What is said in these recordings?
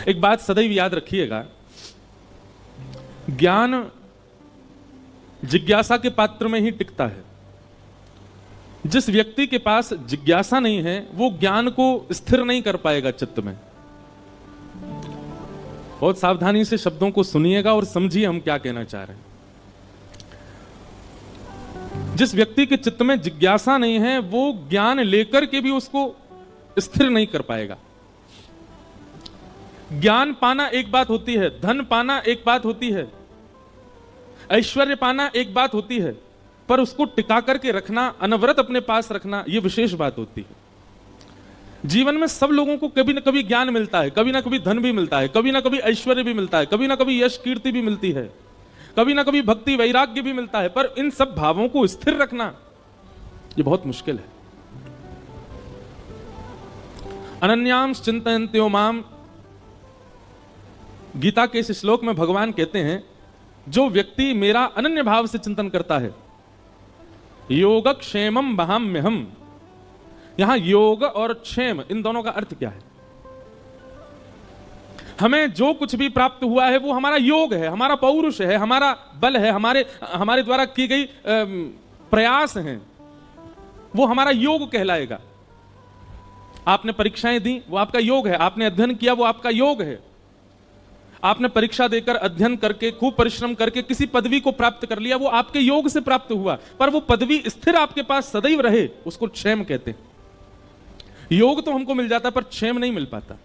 एक बात सदैव याद रखिएगा, ज्ञान जिज्ञासा के पात्र में ही टिकता है। जिस व्यक्ति के पास जिज्ञासा नहीं है वो ज्ञान को स्थिर नहीं कर पाएगा चित्त में। बहुत सावधानी से शब्दों को सुनिएगा और समझिए हम क्या कहना चाह रहे हैं। जिस व्यक्ति के चित्त में जिज्ञासा नहीं है वो ज्ञान लेकर के भी उसको स्थिर नहीं कर पाएगा। ज्ञान पाना एक बात होती है, धन पाना एक बात होती है, ऐश्वर्य पाना एक बात होती है, पर उसको टिका करके रखना, अनवरत अपने पास रखना, यह विशेष बात होती है। जीवन में सब लोगों को कभी ना कभी ज्ञान मिलता है, कभी ना कभी धन भी मिलता है, कभी ना कभी ऐश्वर्य भी मिलता है, कभी ना कभी यश कीर्ति भी मिलती है, कभी ना कभी भक्ति वैराग्य भी मिलता है, पर इन सब भावों को स्थिर रखना यह बहुत मुश्किल है। अनन्यांश चिंतयन्त्यो माम, गीता के इस श्लोक में भगवान कहते हैं जो व्यक्ति मेरा अनन्य भाव से चिंतन करता है, योगक्षेमम वहाम्यहम्। यहां योग और क्षेम, इन दोनों का अर्थ क्या है? हमें जो कुछ भी प्राप्त हुआ है वो हमारा योग है, हमारा पौरुष है, हमारा बल है, हमारे द्वारा की गई प्रयास हैं, वो हमारा योग कहलाएगा। आपने परीक्षाएं दी वो आपका योग है, आपने अध्ययन किया वो आपका योग है, आपने परीक्षा देकर अध्ययन करके खूब परिश्रम करके किसी पदवी को प्राप्त कर लिया, वो आपके योग से प्राप्त हुआ, पर वो पदवी स्थिर आपके पास सदैव रहे उसको क्षेम कहते हैं। योग तो हमको मिल जाता पर क्षेम नहीं मिल पाता।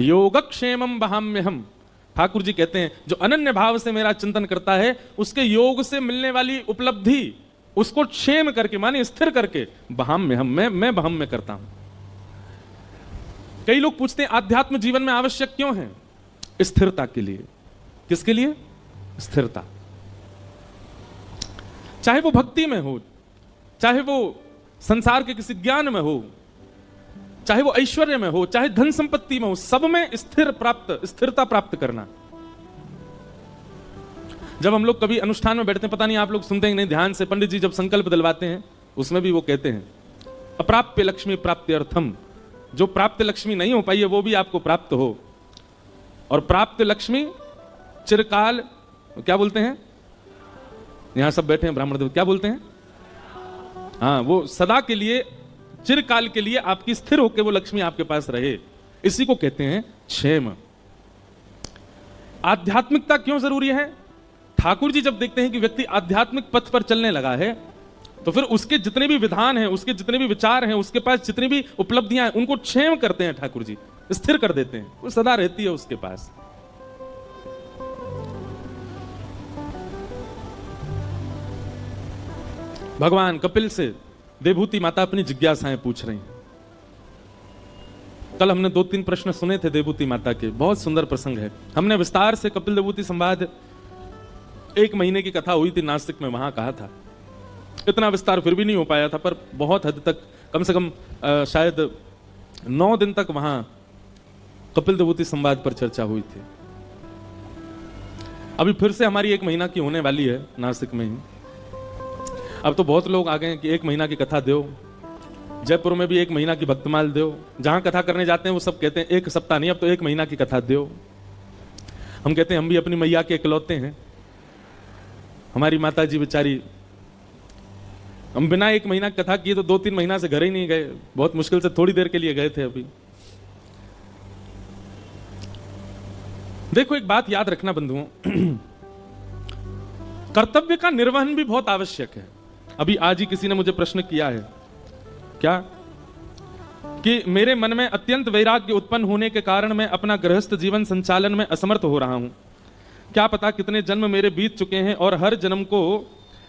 योगक्षेमम वहाम्यहम्, ठाकुर जी कहते हैं जो अनन्य भाव से मेरा चिंतन करता है उसके योग से मिलने वाली उपलब्धि उसको क्षेम करके माने स्थिर करके वहाम्यहम्, मैं वहाम्य करता हूं। कई लोग पूछते हैं आध्यात्म जीवन में आवश्यक क्यों है? स्थिरता के लिए। किसके लिए? स्थिरता। चाहे वो भक्ति में हो, चाहे वो संसार के किसी ज्ञान में हो, चाहे वो ऐश्वर्य में हो, चाहे धन संपत्ति में हो, सब में स्थिरता प्राप्त करना। जब हम लोग कभी अनुष्ठान में बैठते हैं, पता नहीं आप लोग सुनते हैं नहीं ध्यान से, पंडित जी जब संकल्प दिलवाते हैं उसमें भी वो कहते हैं अप्राप्य लक्ष्मी प्राप्त्यर्थम, जो प्राप्त लक्ष्मी नहीं हो पाई है वो भी आपको प्राप्त हो, और प्राप्त लक्ष्मी चिरकाल, क्या बोलते हैं, यहां सब बैठे हैं ब्राह्मण देव, क्या बोलते हैं, हाँ, वो सदा के लिए, चिरकाल के लिए आपकी स्थिर होकर वो लक्ष्मी आपके पास रहे, इसी को कहते हैं क्षेम। आध्यात्मिकता क्यों जरूरी है? ठाकुर जी जब देखते हैं कि व्यक्ति आध्यात्मिक पथ पर चलने लगा है तो फिर उसके जितने भी विधान हैं, उसके जितने भी विचार हैं, उसके पास जितनी भी उपलब्धियां हैं, उनको क्षेम करते हैं ठाकुर जी, स्थिर कर देते हैं, वो सदा रहती है उसके पास। भगवान कपिल से देवभूति माता अपनी जिज्ञासाएं पूछ रही हैं। कल हमने 2-3 प्रश्न सुने थे देवभूति माता के, बहुत सुंदर प्रसंग है। हमने विस्तार से कपिल देवभूति संवाद 1 महीने की कथा हुई थी नासिक में, वहां कहा था। इतना विस्तार फिर भी नहीं हो पाया था, पर बहुत हद तक, कम से कम शायद 9 दिन तक वहां कपिल देवभूति संवाद पर चर्चा हुई थी। अभी फिर से हमारी 1 महीना की होने वाली है नासिक में ही। अब तो बहुत लोग आ गए हैं कि 1 महीना की कथा दो, जयपुर में भी 1 महीना की भक्तमाल दो, जहां कथा करने जाते हैं वो सब कहते हैं 1 सप्ताह नहीं, अब तो 1 महीना की कथा दो। हम कहते हैं हम भी अपनी मैया के इकलौते हैं, हमारी माता जी बेचारी, हम बिना 1 महीना की कथा किए तो 2-3 महीना से घर ही नहीं गए, बहुत मुश्किल से थोड़ी देर के लिए गए थे अभी। देखो एक बात याद रखना बंधुओं, कर्तव्य का निर्वहन भी बहुत आवश्यक है। अभी आज ही किसी ने मुझे प्रश्न किया है, क्या, कि मेरे मन में अत्यंत वैराग्य उत्पन्न होने के कारण मैं अपना गृहस्थ जीवन संचालन में असमर्थ हो रहा हूं। क्या पता कितने जन्म मेरे बीत चुके हैं और हर जन्म को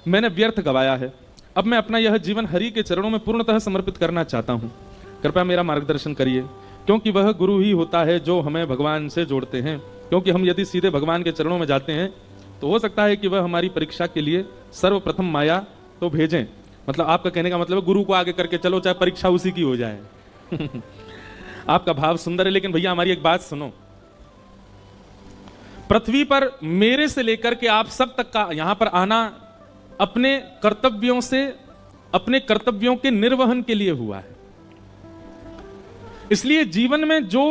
मैंने व्यर्थ गवाया है। अब मैं अपना यह जीवन हरि के चरणों में पूर्णतः समर्पित करना चाहता हूं। कृपया मेरा मार्गदर्शन करिए, क्योंकि वह गुरु ही होता है जो हमें भगवान से जोड़ते हैं। क्योंकि हम यदि सीधे भगवान के चरणों में जाते हैं तो हो सकता है कि वह हमारी परीक्षा के लिए सर्वप्रथम माया तो भेजें। मतलब आपका कहने का मतलब है गुरु को आगे करके चलो, चाहे परीक्षा उसी की हो जाए। आपका भाव सुंदर है, लेकिन भैया हमारी एक बात सुनो। पृथ्वी पर मेरे से लेकर के आप सब तक का यहां पर आना अपने कर्तव्यों से, अपने कर्तव्यों के निर्वहन के लिए हुआ है। इसलिए जीवन में जो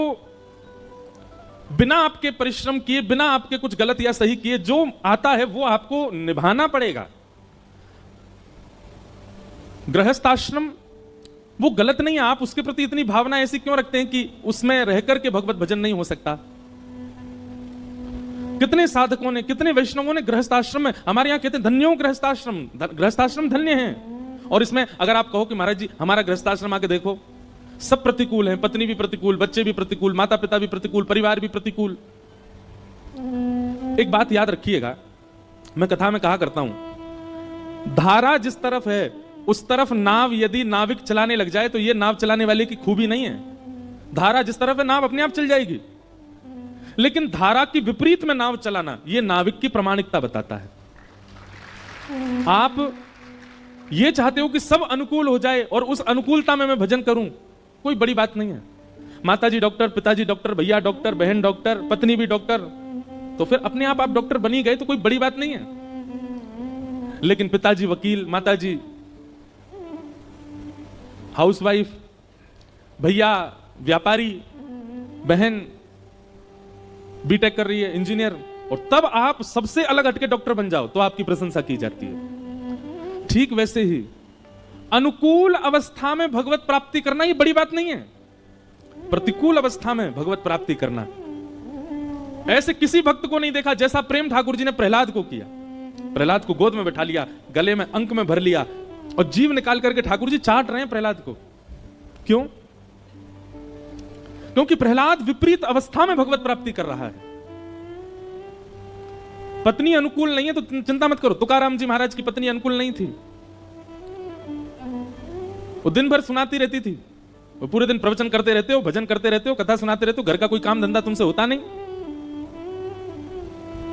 बिना आपके परिश्रम किए, बिना आपके कुछ गलत या सही किए, जो आता है वो आपको निभाना पड़ेगा। गृहस्थाश्रम वो गलत नहीं है, आप उसके प्रति इतनी भावना ऐसी क्यों रखते हैं कि उसमें रहकर के भगवत भजन नहीं हो सकता? कितने साधकों ने, कितने वैष्णवों ने गृहस्थाश्रम में, हमारे यहां कहते हैं धन्यों गृहस्थाश्रम, गृहस्थाश्रम धन्य हैं। और इसमें अगर आप कहो कि महाराज जी हमारा गृहस्थाश्रम आके देखो, सब प्रतिकूल हैं, पत्नी भी प्रतिकूल, बच्चे भी प्रतिकूल, माता पिता भी प्रतिकूल, परिवार भी प्रतिकूल। एक बात याद रखिएगा, मैं कथा में कहा करता हूं, धारा जिस तरफ है उस तरफ नाव यदि नाविक चलाने लग जाए तो यह नाव चलाने वाले की खूबी नहीं है। धारा जिस तरफ है नाव अपने आप चल जाएगी, लेकिन धारा की विपरीत में नाव चलाना यह नाविक की प्रामाणिकता बताता है। आप ये चाहते हो कि सब अनुकूल हो जाए और उस अनुकूलता में मैं भजन करूं, कोई बड़ी बात नहीं है। माताजी डॉक्टर, पिताजी डॉक्टर, भैया डॉक्टर, बहन डॉक्टर, पत्नी भी डॉक्टर, तो फिर अपने आप डॉक्टर बनी गए तो कोई बड़ी बात नहीं है। लेकिन पिताजी वकील, माताजी हाउसवाइफ, भैया व्यापारी, बहन बीटेक कर रही है, इंजीनियर, और तब आप सबसे अलग हटके डॉक्टर बन जाओ तो आपकी प्रशंसा की जाती है। ठीक वैसे ही अनुकूल अवस्था में भगवत प्राप्ति करना ये बड़ी बात नहीं है, प्रतिकूल अवस्था में भगवत प्राप्ति करना। ऐसे किसी भक्त को नहीं देखा जैसा प्रेम ठाकुर जी ने प्रहलाद को किया। प्रहलाद को गोद में बैठा लिया, गले में अंक में भर लिया और जीव निकाल करके ठाकुर जी चाट रहे हैं प्रहलाद को। क्यों? क्योंकि प्रहलाद विपरीत अवस्था में भगवत प्राप्ति कर रहा है। पत्नी अनुकूल नहीं है तो चिंता मत करो। तुकाराम जी महाराज की पत्नी अनुकूल नहीं थी, वो दिन भर सुनाती रहती थी, वो पूरे दिन प्रवचन करते रहते हो, भजन करते रहते हो, कथा सुनाते रहते हो, घर का कोई काम धंधा तुमसे होता नहीं।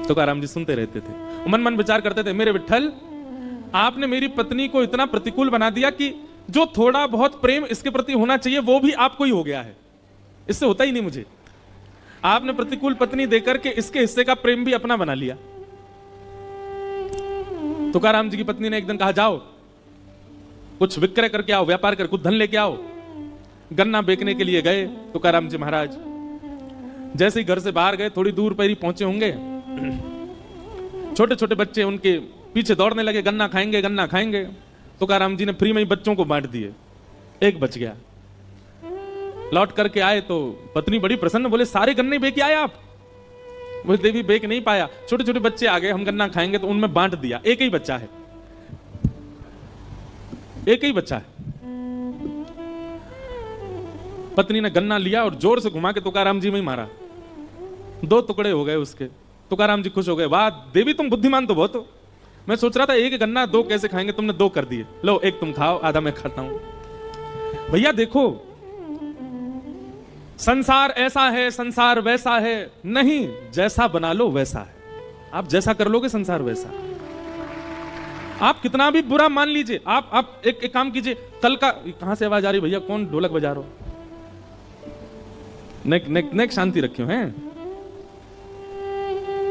तुकाराम जी सुनते रहते थे, मन मन विचार करते थे, मेरे विठ्ठल आपने मेरी पत्नी को इतना प्रतिकूल बना दिया कि जो थोड़ा बहुत प्रेम इसके प्रति होना चाहिए वो भी आपको ही हो गया है, इससे होता ही नहीं मुझे। आपने प्रतिकूल पत्नी देकर के इसके हिस्से का प्रेम भी अपना बना लिया। तुकाराम जी की पत्नी ने एक दिन कहा, जाओ कुछ विक्रय करके आओ, व्यापार कर, कुछ धन लेके आओ। गन्ना बेचने के लिए गए तुकाराम जी महाराज। जैसे ही घर से बाहर गए, थोड़ी दूर पर ही पहुंचे होंगे, छोटे छोटे बच्चे उनके पीछे दौड़ने लगे, गन्ना खाएंगे गन्ना खाएंगे। तुकाराम जी ने फ्री में ही बच्चों को बांट दिए, एक बच गया। लौट करके आए तो पत्नी बड़ी प्रसन्न, बोले सारे गन्ने बेच के आए आप? बोले देवी बेच नहीं पाया, छोटे छोटे बच्चे आ गए, हम गन्ना खाएंगे तो उनमें बांट दिया, एक ही बच्चा है, एक ही बच्चा है। पत्नी ने गन्ना लिया और जोर से घुमा के तुकाराम जी में ही मारा, 2 टुकड़े हो गए उसके। तुकाराम जी खुश हो गए, वाह देवी तुम बुद्धिमान तो बहुत हो, मैं सोच रहा था एक गन्ना 2 कैसे खाएंगे, तुमने 2 कर दिए, लो एक तुम खाओ, आधा मैं खाता हूं। भैया देखो, संसार ऐसा है, संसार वैसा है नहीं, जैसा बना लो वैसा है। आप जैसा कर लोगे संसार वैसा। आप कितना भी बुरा मान लीजिए, आप एक काम कीजिए, कल का, कहां से आवाज आ रही भैया, कौन ढोलक बजा रहा हो? नेक शांति रखियो हैं।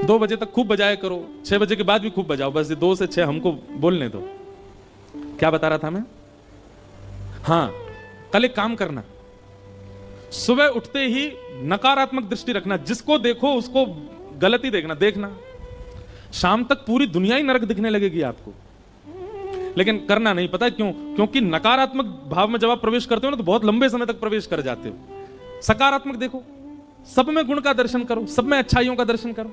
2 बजे तक खूब बजाया करो, 6 बजे के बाद भी खूब बजाओ, बस 2 से 6 हमको बोलने दो। क्या बता रहा था मैं? हाँ, कल एक काम करना, सुबह उठते ही नकारात्मक दृष्टि रखना, जिसको देखो उसको गलती देखना। शाम तक पूरी दुनिया ही नरक दिखने लगेगी आपको, लेकिन करना नहीं। पता है क्यों? क्योंकि नकारात्मक भाव में जब आप प्रवेश करते हो ना तो बहुत लंबे समय तक प्रवेश कर जाते हो। सकारात्मक देखो, सब में गुण का दर्शन करो, सब में अच्छाइयों का दर्शन करो,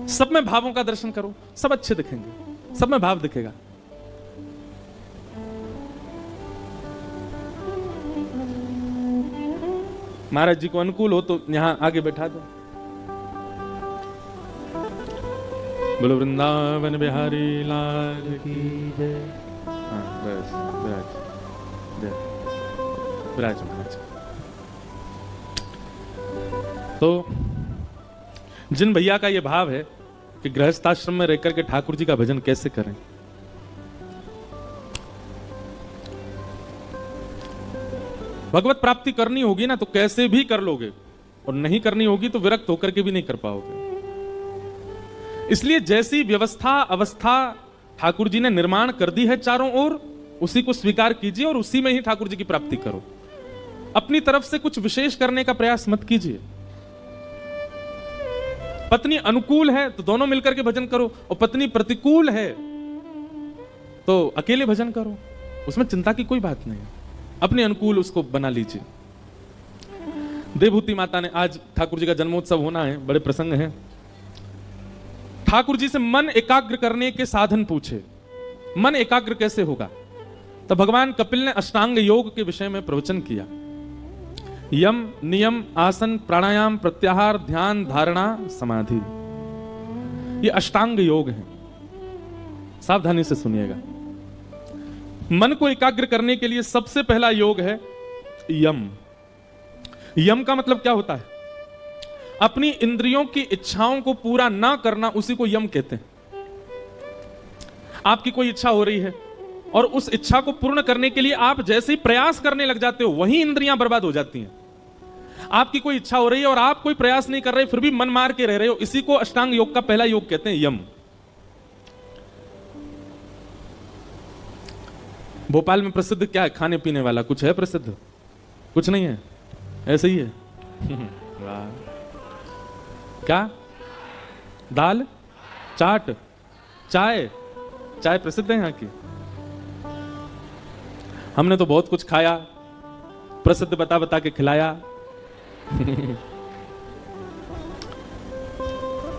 सब में भावों का दर्शन करो, सब अच्छे दिखेंगे, सब में भाव दिखेगा। महाराज जी को अनुकूल हो तो यहां आगे बैठा दो। बोलो वृंदावन बिहारी लाल की जय। हाँ बस, विराज महाराज। तो जिन भैया का यह भाव है कि गृहस्थाश्रम में रहकर के ठाकुर जी का भजन कैसे करें, भगवत प्राप्ति करनी होगी ना तो कैसे भी कर लोगे, और नहीं करनी होगी तो विरक्त होकर के भी नहीं कर पाओगे। इसलिए जैसी व्यवस्था अवस्था ठाकुर जी ने निर्माण कर दी है चारों ओर, उसी को स्वीकार कीजिए और उसी में ही ठाकुर जी की प्राप्ति करो। अपनी तरफ से कुछ विशेष करने का प्रयास मत कीजिए। पत्नी अनुकूल है तो दोनों मिलकर के भजन करो, और पत्नी प्रतिकूल है तो अकेले भजन करो, उसमें चिंता की कोई बात नहीं है। अपने अनुकूल उसको बना लीजिए। देवभूति माता ने, आज ठाकुर जी का जन्मोत्सव होना है, बड़े प्रसंग हैं, ठाकुर जी से मन एकाग्र करने के साधन पूछे। मन एकाग्र कैसे होगा? तो भगवान कपिल ने अष्टांग योग के विषय में प्रवचन किया। यम, नियम, आसन, प्राणायाम, प्रत्याहार, ध्यान, धारणा, समाधि, ये अष्टांग योग हैं। सावधानी से सुनिएगा। मन को एकाग्र करने के लिए सबसे पहला योग है यम। यम का मतलब क्या होता है? अपनी इंद्रियों की इच्छाओं को पूरा ना करना, उसी को यम कहते हैं। आपकी कोई इच्छा हो रही है और उस इच्छा को पूर्ण करने के लिए आप जैसे ही प्रयास करने लग जाते हो, वहीं इंद्रियां बर्बाद हो जाती हैं। आपकी कोई इच्छा हो रही है और आप कोई प्रयास नहीं कर रहे, फिर भी मन मार के रह रहे हो, इसी को अष्टांग योग का पहला योग कहते हैं, यम। भोपाल में प्रसिद्ध क्या है खाने पीने वाला? कुछ है प्रसिद्ध? कुछ नहीं है, ऐसे ही है। वाह, क्या? दाल, चाट, चाय। चाय प्रसिद्ध है यहाँ की। हमने तो बहुत कुछ खाया, प्रसिद्ध बता बता के खिलाया।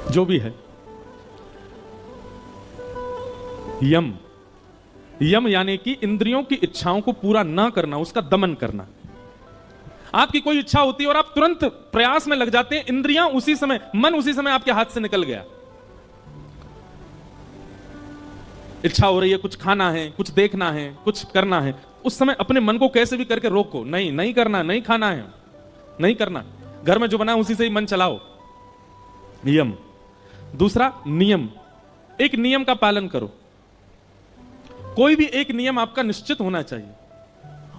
जो भी है, यम। यम यानी कि इंद्रियों की इच्छाओं को पूरा ना करना, उसका दमन करना। आपकी कोई इच्छा होती है और आप तुरंत प्रयास में लग जाते हैं, इंद्रियां उसी समय, मन उसी समय आपके हाथ से निकल गया। इच्छा हो रही है, कुछ खाना है, कुछ देखना है, कुछ करना है, उस समय अपने मन को कैसे भी करके रोको, नहीं नहीं करना, नहीं खाना है, नहीं करना। घर में जो बना उसी से ही मन चलाओ, यम। दूसरा नियम, एक नियम का पालन करो। कोई भी एक नियम आपका निश्चित होना चाहिए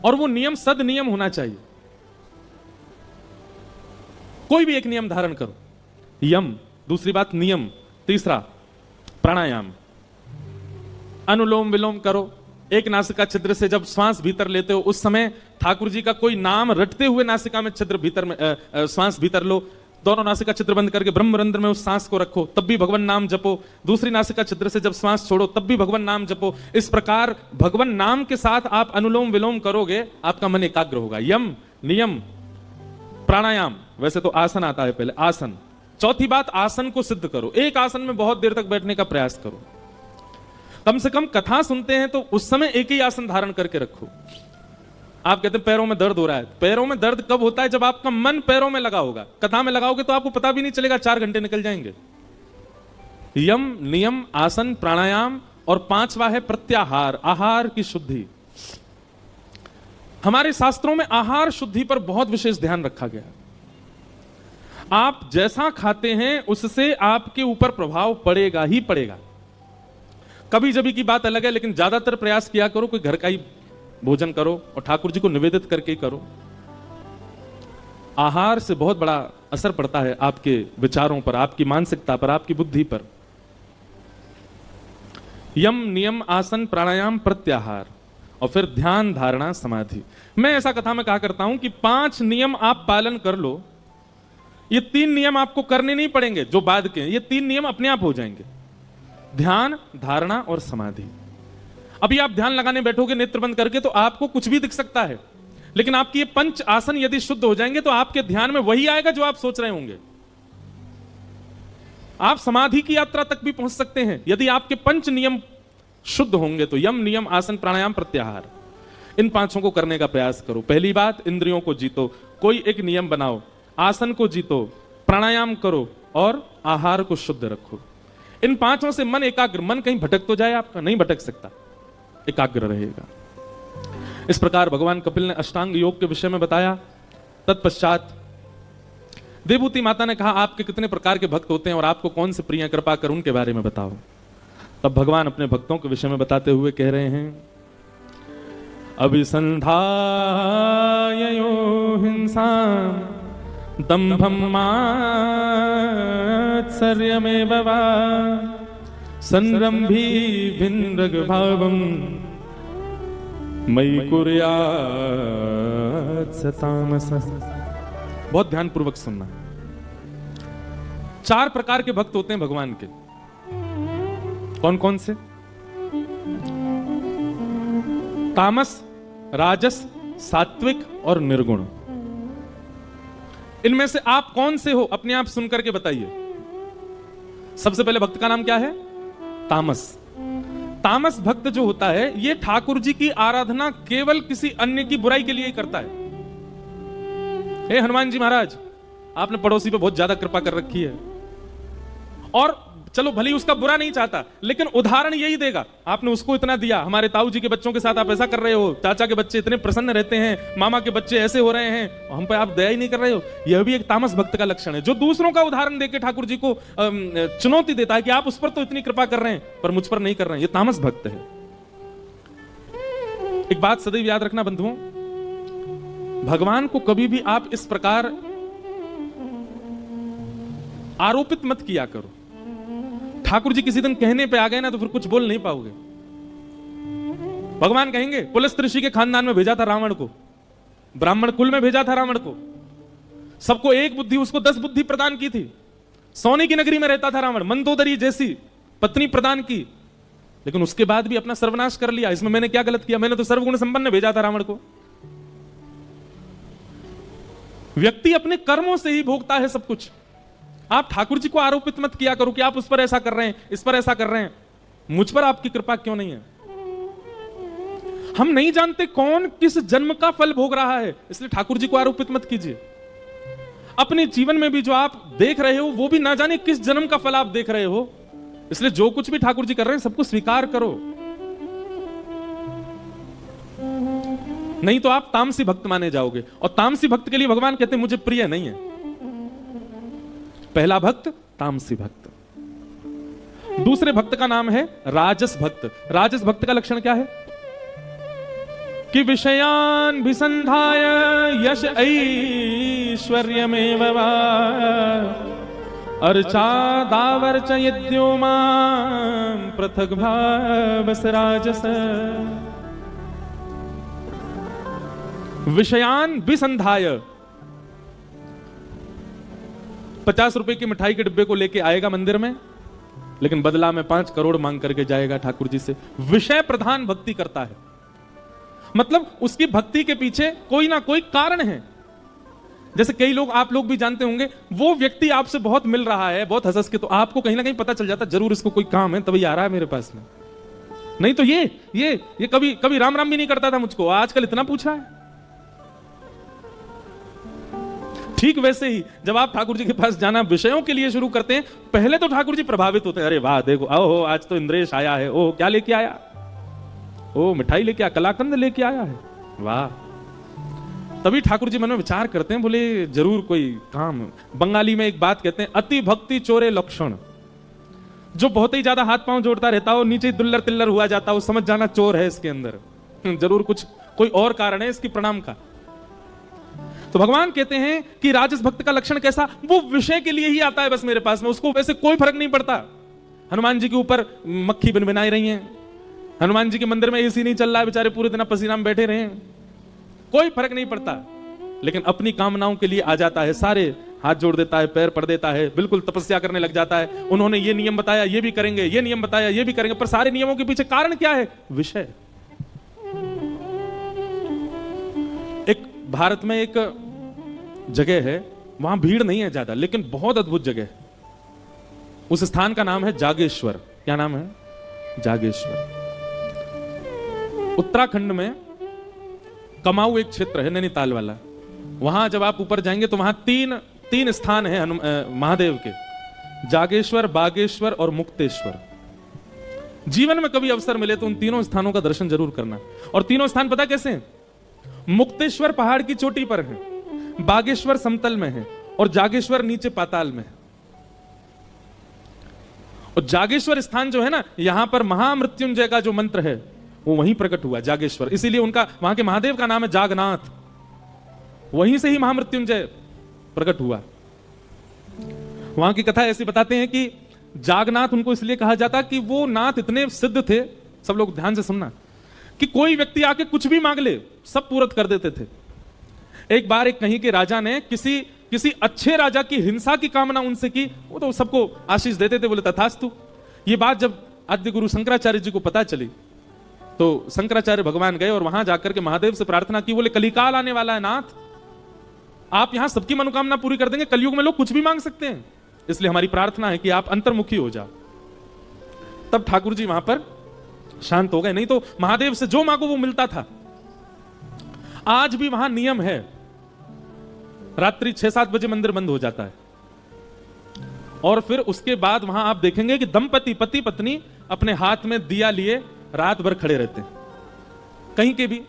और वो नियम सद नियम होना चाहिए। कोई भी एक नियम धारण करो, यम। दूसरी बात नियम। तीसरा प्राणायाम, अनुलोम विलोम करो। एक नासिका छिद्र से जब श्वास भीतर लेते हो, उस समय ठाकुर जी का कोई नाम रटते हुए नासिका में छिद्र भीतर में श्वास भीतर लो। दोनों नासिका छिद्र बंद करके ब्रह्मरंध्र में उस सांस को रखो, तब भी भगवान नाम जपो। दूसरी नासिका छिद्र से जब श्वास छोड़ो, तब भी भगवान नाम जपो। इस प्रकार भगवान नाम के साथ आप अनुलोम विलोम करोगे, आपका मन एकाग्र होगा। यम, नियम, प्राणायाम। वैसे तो आसन आता है पहले, आसन। चौथी बात, आसन को सिद्ध करो। एक आसन में बहुत देर तक बैठने का प्रयास करो। कम से कम कथा सुनते हैं तो उस समय एक ही आसन धारण करके रखो। आप कहते हैं पैरों में दर्द हो रहा है। पैरों में दर्द कब होता है? जब आपका मन पैरों में लगा होगा। कथा में लगाओगे तो आपको पता भी नहीं चलेगा, 4 घंटे निकल जाएंगे। यम, नियम, आसन, प्राणायाम, और 5वां है प्रत्याहार, आहार की शुद्धि। हमारे शास्त्रों में आहार शुद्धि पर बहुत विशेष ध्यान रखा गया। आप जैसा खाते हैं उससे आपके ऊपर प्रभाव पड़ेगा ही पड़ेगा। कभी जभी की बात अलग है, लेकिन ज्यादातर प्रयास किया करो कोई घर का ही भोजन करो और ठाकुर जी को निवेदित करके ही करो। आहार से बहुत बड़ा असर पड़ता है आपके विचारों पर, आपकी मानसिकता पर, आपकी बुद्धि पर। यम, नियम, आसन, प्राणायाम, प्रत्याहार, और फिर ध्यान, धारणा, समाधि। मैं ऐसा कथा में कहा करता हूं कि 5 नियम आप पालन कर लो। ये 3 नियम आपको करने नहीं पड़ेंगे जो बाद के हैं, ये 3 नियम अपने आप हो जाएंगे। ध्यान, धारणा और समाधि। अभी आप ध्यान लगाने बैठोगे नेत्र बंद करके तो आपको कुछ भी दिख सकता है, लेकिन आपकी ये 5 आसन यदि शुद्ध हो जाएंगे तो आपके ध्यान में वही आएगा जो आप सोच रहे होंगे। आप समाधि की यात्रा तक भी पहुंच सकते हैं यदि आपके 5 नियम शुद्ध होंगे तो। यम, नियम, आसन, प्राणायाम, प्रत्याहार, इन 5 को करने का प्रयास करो। पहली बात, इंद्रियों को जीतो, कोई एक नियम बनाओ। आसन को जीतो, प्राणायाम करो और आहार को शुद्ध रखो। इन 5 से मन एकाग्र। मन कहीं भटक तो जाए आपका? नहीं भटक सकता, एकाग्र रहेगा। इस प्रकार भगवान कपिल ने अष्टांग योग के विषय में बताया। तत्पश्चात देवभूति माता ने कहा, आपके कितने प्रकार के भक्त होते हैं और आपको कौन से प्रिय कृपा कर, उनके बारे में बताओ। तब भगवान अपने भक्तों के विषय में बताते हुए कह रहे हैं, अभिसंधायो हिंसा दंभम मात्सर्यमेव वा संरंभी भिन्नग भावम मयि कुर्यात् स तामसः। बहुत ध्यान पूर्वक सुनना। 4 प्रकार के भक्त होते हैं भगवान के। कौन कौन से? तामस, राजस, सात्विक और निर्गुण। इनमें से आप कौन से हो, अपने आप सुन करके बताइए। सबसे पहले भक्त का नाम क्या है? तामस। तामस भक्त जो होता है, ये ठाकुर जी की आराधना केवल किसी अन्य की बुराई के लिए ही करता है। हे हनुमान जी महाराज, आपने पड़ोसी पे बहुत ज्यादा कृपा कर रखी है, और चलो भली उसका बुरा नहीं चाहता, लेकिन उदाहरण यही देगा, आपने उसको इतना दिया, हमारे ताऊ जी के बच्चों के साथ आप ऐसा कर रहे हो, चाचा के बच्चे इतने प्रसन्न रहते हैं, मामा के बच्चे ऐसे हो रहे हैं, हम पे आप दया ही नहीं कर रहे हो। यह भी एक तामस भक्त का लक्षण है, जो दूसरों का उदाहरण देकर ठाकुर जी को चुनौती देता है कि आप उस पर तो इतनी कृपा कर रहे हैं पर मुझ पर नहीं कर रहे हैं। यह तामस भक्त है। एक बात सदैव याद रखना बंधुओं, भगवान को कभी भी आप इस प्रकार आरोपित मत किया करो। ठाकुर जी किसी दिन कहने पे आ गए ना तो फिर कुछ बोल नहीं पाओगे। भगवान कहेंगे पुलस्त्य ऋषि के खानदान में भेजा था रावण को, ब्राह्मण कुल में भेजा था रावण को, सबको एक बुद्धि, उसको 10 बुद्धि प्रदान की थी, सोने की नगरी में रहता था रावण, मंदोदरी जैसी पत्नी प्रदान की, लेकिन उसके बाद भी अपना सर्वनाश कर लिया। इसमें मैंने क्या गलत किया? मैंने तो सर्वगुण संपन्न भेजा था रावण को। व्यक्ति अपने कर्मों से ही भोगता है सब कुछ। आप ठाकुर जी को आरोपित मत किया करो कि आप उस पर ऐसा कर रहे हैं, इस पर ऐसा कर रहे हैं, मुझ पर आपकी कृपा क्यों नहीं है। हम नहीं जानते कौन किस जन्म का फल भोग रहा है, इसलिए ठाकुर जी को आरोपित मत कीजिए। अपने जीवन में भी जो आप देख रहे हो वो भी ना जाने किस जन्म का फल आप देख रहे हो, इसलिए जो कुछ भी ठाकुर जी कर रहे हैं सबको स्वीकार करो, नहीं तो आप तामसी भक्त माने जाओगे। और तामसी भक्त के लिए भगवान कहते हैं मुझे प्रिय नहीं है। पहला भक्त तामसी भक्त। दूसरे भक्त का नाम है राजस भक्त। राजस भक्त का लक्षण क्या है? कि विषयान विसंधाय यश ऐश्वर्यमेव वा अर्चादावर्चयद्यो मां पृथक् भावस राजस। विषयान विसंधाय, 50 रुपए की मिठाई के डिब्बे को लेके आएगा मंदिर में, लेकिन बदला में 5 करोड़ मांग करके जाएगा ठाकुर जी से। विषय प्रधान भक्ति करता है, मतलब उसकी भक्ति के पीछे कोई ना कोई कारण है। जैसे कई लोग, आप लोग भी जानते होंगे, वो व्यक्ति आपसे बहुत मिल रहा है, बहुत हंस के, तो आपको कहीं ना कहीं पता चल जाता जरूर इसको कोई काम है तभी आ रहा है मेरे पास में, नहीं तो ये कभी कभी राम राम भी नहीं करता था मुझको, आजकल इतना पूछा है। ठीक वैसे ही जब आप ठाकुर जी के पास जाना विषयों के लिए शुरू करते हैं, पहले तो ठाकुर जी प्रभावित होते हैं, अरे वाह देखो, आओ आज तो इंद्रेश आया है, ओ क्या लेके आया, ओ मिठाई लेके आया, कलाकंद लेके आया है, वाह। तभी ठाकुर जी मन में विचार करते हैं, बोले जरूर कोई काम। बंगाली में एक बात कहते हैं, अति भक्ति चोरे लक्षण। जो बहुत ही ज्यादा हाथ पांव जोड़ता रहता हो, नीचे दुल्लर तिल्लर हुआ जाता हो, समझ जाना चोर है इसके अंदर, जरूर कुछ कोई और कारण है इसकी प्रणाम का। तो भगवान कहते हैं कि राजस भक्त का लक्षण कैसा? वो विषय के लिए ही आता है बस मेरे पास में, उसको वैसे कोई फर्क नहीं पड़ता। हनुमान जी के ऊपर मक्खी बिनबिनाई रही है, हनुमान जी के मंदिर में एसी नहीं चल रहा है, बेचारे पूरे दिन पसीना में बैठे रहे, कोई फर्क नहीं पड़ता, लेकिन अपनी कामनाओं के लिए आ जाता है, सारे हाथ जोड़ देता है, पैर पड़ देता है, बिल्कुल तपस्या करने लग जाता है। उन्होंने ये नियम बताया, ये भी करेंगे, ये नियम बताया, ये भी करेंगे, पर सारे नियमों के पीछे कारण क्या है? विषय। एक भारत में एक जगह है, वहां भीड़ नहीं है ज्यादा, लेकिन बहुत अद्भुत जगह है। उस स्थान का नाम है जागेश्वर। क्या नाम है? जागेश्वर। उत्तराखंड में कमाऊ एक क्षेत्र है, नैनीताल वाला। वहां जब आप ऊपर जाएंगे तो वहां तीन स्थान है महादेव के, जागेश्वर, बागेश्वर और मुक्तेश्वर। जीवन में कभी अवसर मिले तो उन तीनों स्थानों का दर्शन जरूर करना। और तीनों स्थान पता कैसे हैं? मुक्तेश्वर पहाड़ की चोटी पर है, बागेश्वर समतल में है, और जागेश्वर नीचे पाताल में है। और जागेश्वर स्थान जो है ना, यहां पर महामृत्युंजय का जो मंत्र है वो वहीं प्रकट हुआ, जागेश्वर। इसीलिए उनका, वहां के महादेव का नाम है जागनाथ, वहीं से ही महामृत्युंजय प्रकट हुआ। वहां की कथा ऐसी बताते हैं कि जागनाथ उनको इसलिए कहा जाता कि वो नाथ इतने सिद्ध थे, सब लोग ध्यान से सुनना, कि कोई व्यक्ति आके कुछ भी मांग ले सब पूरत कर देते थे। एक बार एक कहीं के राजा ने किसी किसी अच्छे राजा की हिंसा की कामना उनसे की, वो तो सबको आशीष देते थे, बोले तथास्तु। ये बात जब आद्य गुरु शंकराचार्य जी को पता चली तो शंकराचार्य भगवान गए और वहां जाकर के महादेव से प्रार्थना की, बोले कलिकाल आने वाला है नाथ, आप यहां सबकी मनोकामना पूरी कर देंगे, कलयुग में लोग कुछ भी मांग सकते हैं, इसलिए हमारी प्रार्थना है कि आप अंतर्मुखी हो जाओ। तब ठाकुर जी वहां पर शांत हो गए, नहीं तो महादेव से जो मांगो वो मिलता था। आज भी वहां नियम है, रात्रि 6-7 बजे मंदिर बंद हो जाता है और फिर उसके बाद वहां आप देखेंगे कि दंपति पति पत्नी अपने हाथ में दिया लिए रात भर खड़े रहते हैं। कहीं के भी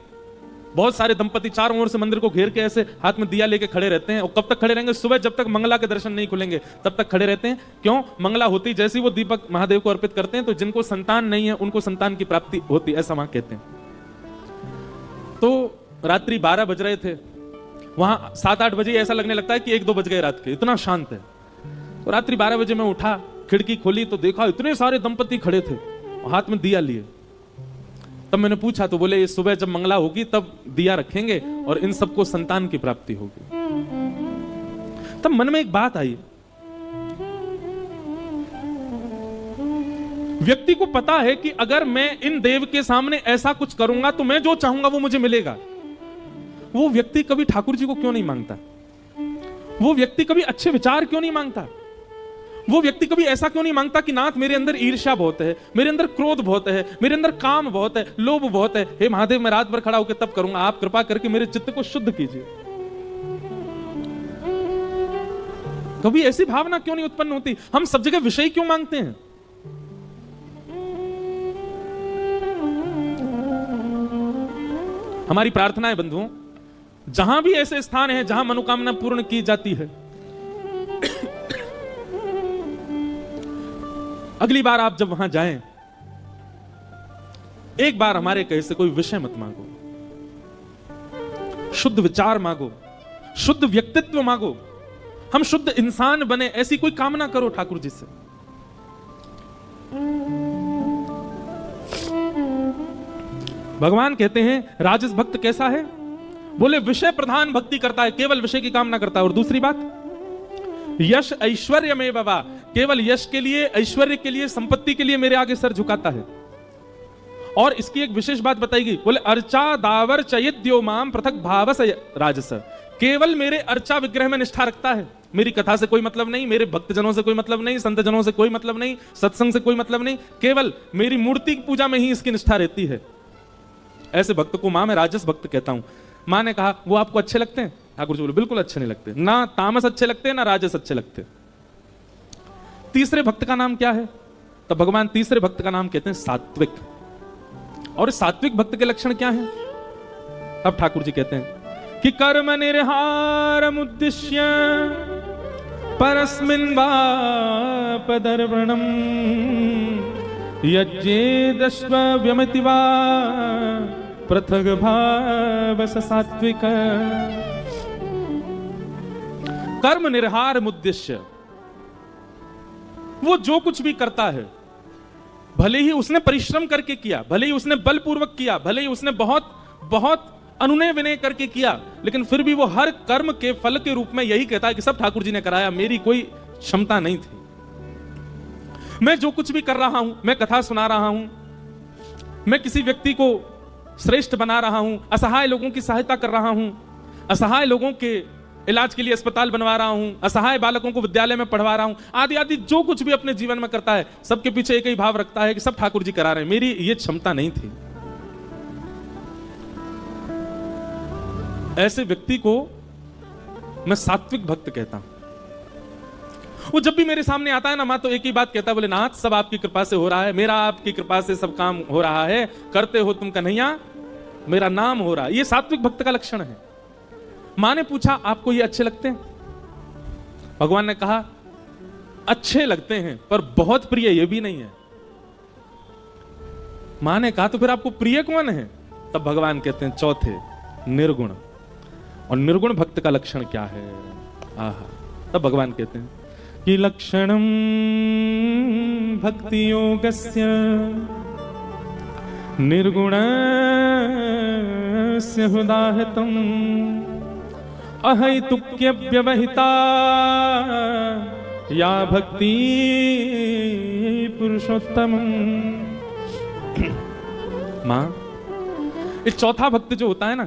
बहुत सारे दंपति चारों ओर से मंदिर को घेर के ऐसे हाथ में दिया लेके खड़े रहते हैं और कब तक खड़े रहेंगे? सुबह जब तक मंगला के दर्शन नहीं खुलेंगे तब तक खड़े रहते हैं। क्यों? मंगला होती जैसे ही वो दीपक महादेव को अर्पित करते हैं तो जिनको संतान नहीं है उनको संतान की प्राप्ति होती, ऐसा वहां कहते हैं। तो रात्रि 12 बज रहे थे, वहां 7-8 बजे ऐसा लगने लगता है कि 1-2 बज गए रात के, इतना शांत है। तो रात्रि 12 बजे मैं उठा, खिड़की खोली तो देखा इतने सारे दंपति खड़े थे हाथ में दिया लिए। तब मैंने पूछा तो बोले सुबह जब मंगला होगी तब दिया रखेंगे और इन सबको संतान की प्राप्ति होगी। तब मन में एक बात आई, व्यक्ति को पता है कि अगर मैं इन देव के सामने ऐसा कुछ करूंगा तो मैं जो चाहूंगा वो मुझे मिलेगा। वो व्यक्ति कभी ठाकुर जी को क्यों नहीं मांगता? वो व्यक्ति कभी अच्छे विचार क्यों नहीं मांगता? वो व्यक्ति कभी ऐसा क्यों नहीं मांगता कि नाथ मेरे अंदर ईर्ष्या बहुत है, मेरे अंदर क्रोध बहुत है, मेरे अंदर काम बहुत है, लोभ बहुत है, हे महादेव मैं रात भर खड़ा होकर तब करूंगा, आप कृपा करके मेरे चित्त को शुद्ध कीजिए। कभी ऐसी भावना क्यों नहीं उत्पन्न होती? हम सब जगह विषय क्यों मांगते हैं? हमारी प्रार्थना है बंधुओं, जहां भी ऐसे स्थान है जहां मनोकामना पूर्ण की जाती है, अगली बार आप जब वहां जाएं, एक बार हमारे कहे से कोई विषय मत मांगो, शुद्ध विचार मांगो, शुद्ध व्यक्तित्व मांगो, हम शुद्ध इंसान बने, ऐसी कोई कामना करो ठाकुर जी से। भगवान कहते हैं राजस भक्त कैसा है? बोले विषय प्रधान भक्ति करता है, केवल विषय की कामना करता है। और दूसरी बात, यश ऐश्वर्य में बाबा, केवल यश के लिए, ऐश्वर्य के लिए, संपत्ति के लिए मेरे आगे सर झुकाता है। और इसकी एक विशेष बात बताई गई, बोले अर्चा दावर चयिद्यो माम पृथक भावस राजस, केवल मेरे अर्चा विग्रह में निष्ठा रखता है, मेरी कथा से कोई मतलब नहीं, मेरे भक्तजनों से कोई मतलब नहीं, संत जनों से कोई मतलब नहीं, सत्संग से कोई मतलब नहीं, केवल मेरी मूर्ति की पूजा में ही इसकी निष्ठा रहती है। ऐसे भक्त को मां मैं राजस भक्त कहता हूं। मां ने कहा वो आपको अच्छे लगते हैं? ठाकुर जी बोले बिल्कुल अच्छे नहीं लगते, ना तामस अच्छे लगते ना राजस अच्छे लगते। तीसरे भक्त का नाम क्या है? तब भगवान तीसरे भक्त का नाम कहते हैं सात्विक। और सात्विक भक्त के लक्षण क्या हैं? अब ठाकुर जी कहते हैं कि कर्म निर्हारम उद्दिश्य परस्मिन् वापदर्वणम यज्ञेदश्व व्यमति वा पृथग भावस सात्विक। कर्म निर्हार उद्देश्य, वो जो कुछ भी करता है, भले ही उसने परिश्रम करके किया, भले ही उसने बलपूर्वक किया, भले ही उसने बहुत बहुत अनुनय विनय करके किया, लेकिन फिर भी वो हर कर्म के फल के रूप में यही कहता है कि सब ठाकुर जी ने कराया, मेरी कोई क्षमता नहीं थी। मैं जो कुछ भी कर रहा हूं, मैं कथा सुना रहा हूं, मैं किसी व्यक्ति को श्रेष्ठ बना रहा हूं, असहाय लोगों की सहायता कर रहा हूं, असहाय लोगों के इलाज के लिए अस्पताल बनवा रहा हूं, असहाय बालकों को विद्यालय में पढ़वा रहा हूं, आदि आदि जो कुछ भी अपने जीवन में करता है, सबके पीछे एक ही भाव रखता है कि सब ठाकुर जी करा रहे हैं, मेरी ये क्षमता नहीं थी। ऐसे व्यक्ति को मैं सात्विक भक्त कहता हूं। वो जब भी मेरे सामने आता है ना, मां तो एक ही बात कहता है, बोले नाथ सब आपकी कृपा से हो रहा है, मेरा आपकी कृपा से सब काम हो रहा है, करते हो तुम कन्हैया, मेरा नाम हो रहा है। ये सात्विक भक्त का लक्षण है। मां ने पूछा आपको ये अच्छे लगते हैं? भगवान ने कहा अच्छे लगते हैं पर बहुत प्रिय ये भी नहीं है। मां ने कहा तो फिर आपको प्रिय कौन है? तब भगवान कहते हैं चौथे, निर्गुण। और निर्गुण भक्त का लक्षण क्या है? आहा। तब भगवान कहते हैं कि लक्षणम भक्ति योगस्य निर्गुणस्य हुदाहतम अहैतुक्य व्यवहिता या भक्ति पुरुषोत्तम। मां, ये चौथा भक्त जो होता है ना,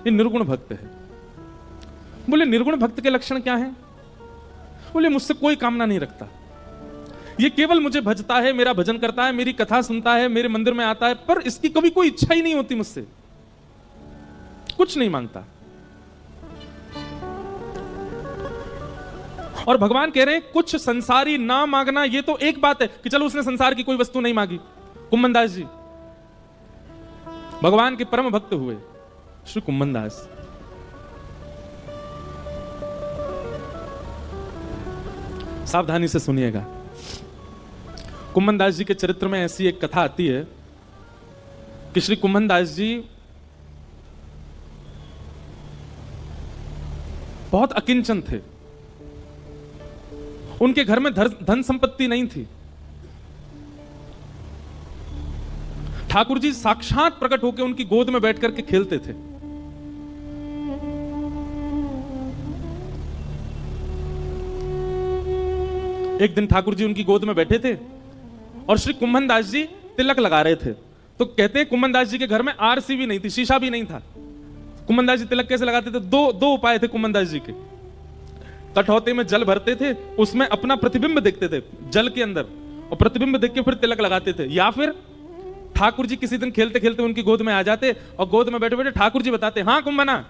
ये निर्गुण भक्त है। बोले निर्गुण भक्त के लक्षण क्या है? बोले मुझसे कोई कामना नहीं रखता, ये केवल मुझे भजता है, मेरा भजन करता है, मेरी कथा सुनता है, मेरे मंदिर में आता है, पर इसकी कभी कोई इच्छा ही नहीं होती मुझसे, कुछ नहीं मांगता। और भगवान कह रहे हैं कुछ संसारी ना मांगना, ये तो एक बात है कि चलो उसने संसार की कोई वस्तु नहीं मांगी। कुम्भन दास जी भगवान के परम भक्त हुए, श्री कुम्भन दास। सावधानी से सुनिएगा। कुम्भन दास जी के चरित्र में ऐसी एक कथा आती है कि श्री कुम्भन दास जी बहुत अकिंचन थे। उनके घर में धन संपत्ति नहीं थी। ठाकुर जी साक्षात प्रकट होकर उनकी गोद में बैठ करके खेलते थे। एक दिन ठाकुर जी उनकी गोद में बैठे थे और श्री कुम्भन दास जी तिलक लगा रहे थे। तो कहते हैं कुम्भन दास जी के घर में आरसी भी नहीं थी, शीशा भी नहीं था। कुम्भन दास जी तिलक कैसे लगाते थे? दो उपाय थे कुम्भन दास जी के। कठौते में जल भरते थे, उसमें अपना प्रतिबिंब देखते थे जल के अंदर, और प्रतिबिंब देख के फिर तिलक लगाते थे। या फिर ठाकुर जी किसी दिन खेलते खेलते उनकी गोद में आ जाते और गोद में बैठे बैठे ठाकुर जी बताते, हाँ कुम्भना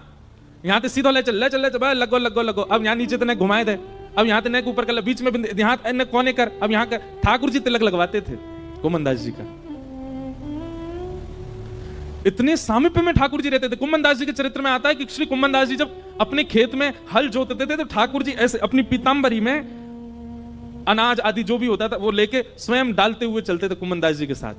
यहाँ से सीधा ले चल लगो लगो लगो, अब यहाँ नीचे तो नहीं घुमाए दे, अब यहाँ तो नहीं ऊपर कर, बीच में यहाँ कोने कर, अब यहाँ कर। ठाकुर जी तिलक लगवाते थे कुम्भन दास जी का। इतने सामीप्य में ठाकुर जी रहते थे। कुम्भन दास जी के चरित्र में आता है कि श्री कुम्भन दास जी जब अपने खेत में हल जोतते थे तो ठाकुर जी ऐसे अपनी पीतांबरी में अनाज आदि जो भी होता था वो लेके स्वयं डालते हुए चलते थे कुम्भन दास जी के साथ।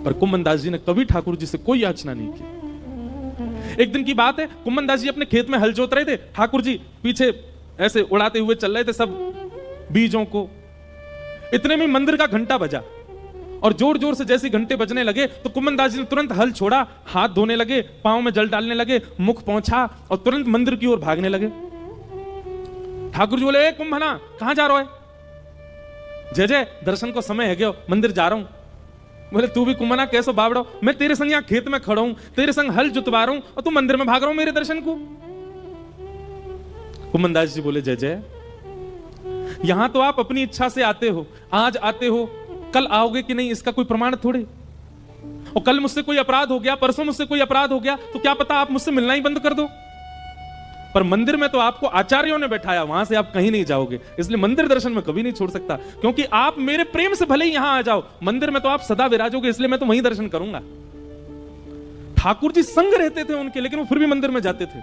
पर कुम्भन दास जी ने कभी ठाकुर जी से कोई याचना नहीं की। एक दिन की बात है, कुम्भन दास जी अपने खेत में हल जोत रहे थे, ठाकुर जी पीछे ऐसे उड़ाते हुए चल रहे थे सब बीजों को। इतने में मंदिर का घंटा बजा और जोर जोर से जैसे घंटे बजने लगे तो कुम्भन दास जी ने तुरंत हल छोड़ा, हाथ धोने लगे, पांव में जल डालने लगे, मुख पहुंचा और तुरंत मंदिर की ओर भागने लगे। ठाकुर जी बोले, ए कुम्भना कहां जा रहा है? जय जय दर्शन को समय है गयो, मंदिर जा रहा हूं। बोले तू भी कुम्भना कैसो बावड़ो, मैं तेरे संग यहां खेत में खड़ा हूं, तेरे संग हल जुतवा रहा हूं और तू मंदिर में भाग रहा हूं मेरे दर्शन को। कुम्भन दास जी बोले, जय जय यहां तो आप अपनी इच्छा से आते हो, आज आते हो, कल आओगे कि नहीं इसका कोई प्रमाण थोड़े। और कल मुझसे कोई अपराध हो गया, परसों मुझसे कोई अपराध हो गया तो क्या पता आप मुझसे मिलना ही बंद कर दो। पर मंदिर में तो आपको आचार्यों ने बैठाया, वहां से आप कहीं नहीं जाओगे, इसलिए मंदिर दर्शन में कभी नहीं छोड़ सकता। क्योंकि आप मेरे प्रेम से भले ही यहां आ जाओ, मंदिर में तो आप सदा विराजोगे, इसलिए मैं तो वहीं दर्शन करूंगा। ठाकुर जी संग रहते थे उनके, लेकिन वो फिर भी मंदिर में जाते थे।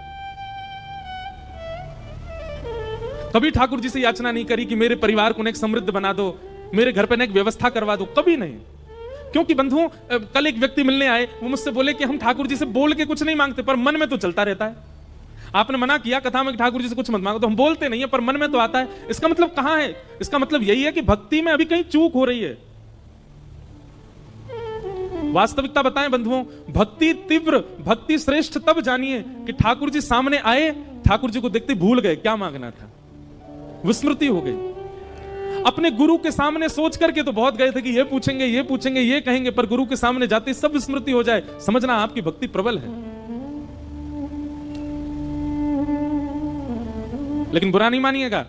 कभी ठाकुर जी से याचना नहीं करी कि मेरे परिवार को एक समृद्ध बना दो, मेरे घर पे एक व्यवस्था करवा दो, कभी नहीं। क्योंकि बंधुओं, कल एक व्यक्ति मिलने आए, वो मुझसे बोले कि हम ठाकुर जी से बोल के कुछ नहीं मांगते पर मन में तो चलता रहता है। आपने मना किया कथा में कि ठाकुर जी से कुछ मत मांगो, तो हम बोलते नहीं है पर मन में तो आता है। इसका मतलब कहां है? इसका मतलब यही है कि भक्ति में अभी कहीं चूक हो रही है। वास्तविकता बताएं बंधुओं, भक्ति तीव्र, भक्ति श्रेष्ठ तब जानिए कि ठाकुर जी सामने आए, ठाकुर जी को देखते भूल गए क्या मांगना था, विस्मृति हो गई। अपने गुरु के सामने सोच करके तो बहुत गए थे कि ये पूछेंगे, ये पूछेंगे, ये कहेंगे, पर गुरु के सामने जाते सब विस्मृति हो जाए, समझना आपकी भक्ति प्रबल है। लेकिन बुरा नहीं मानिएगा,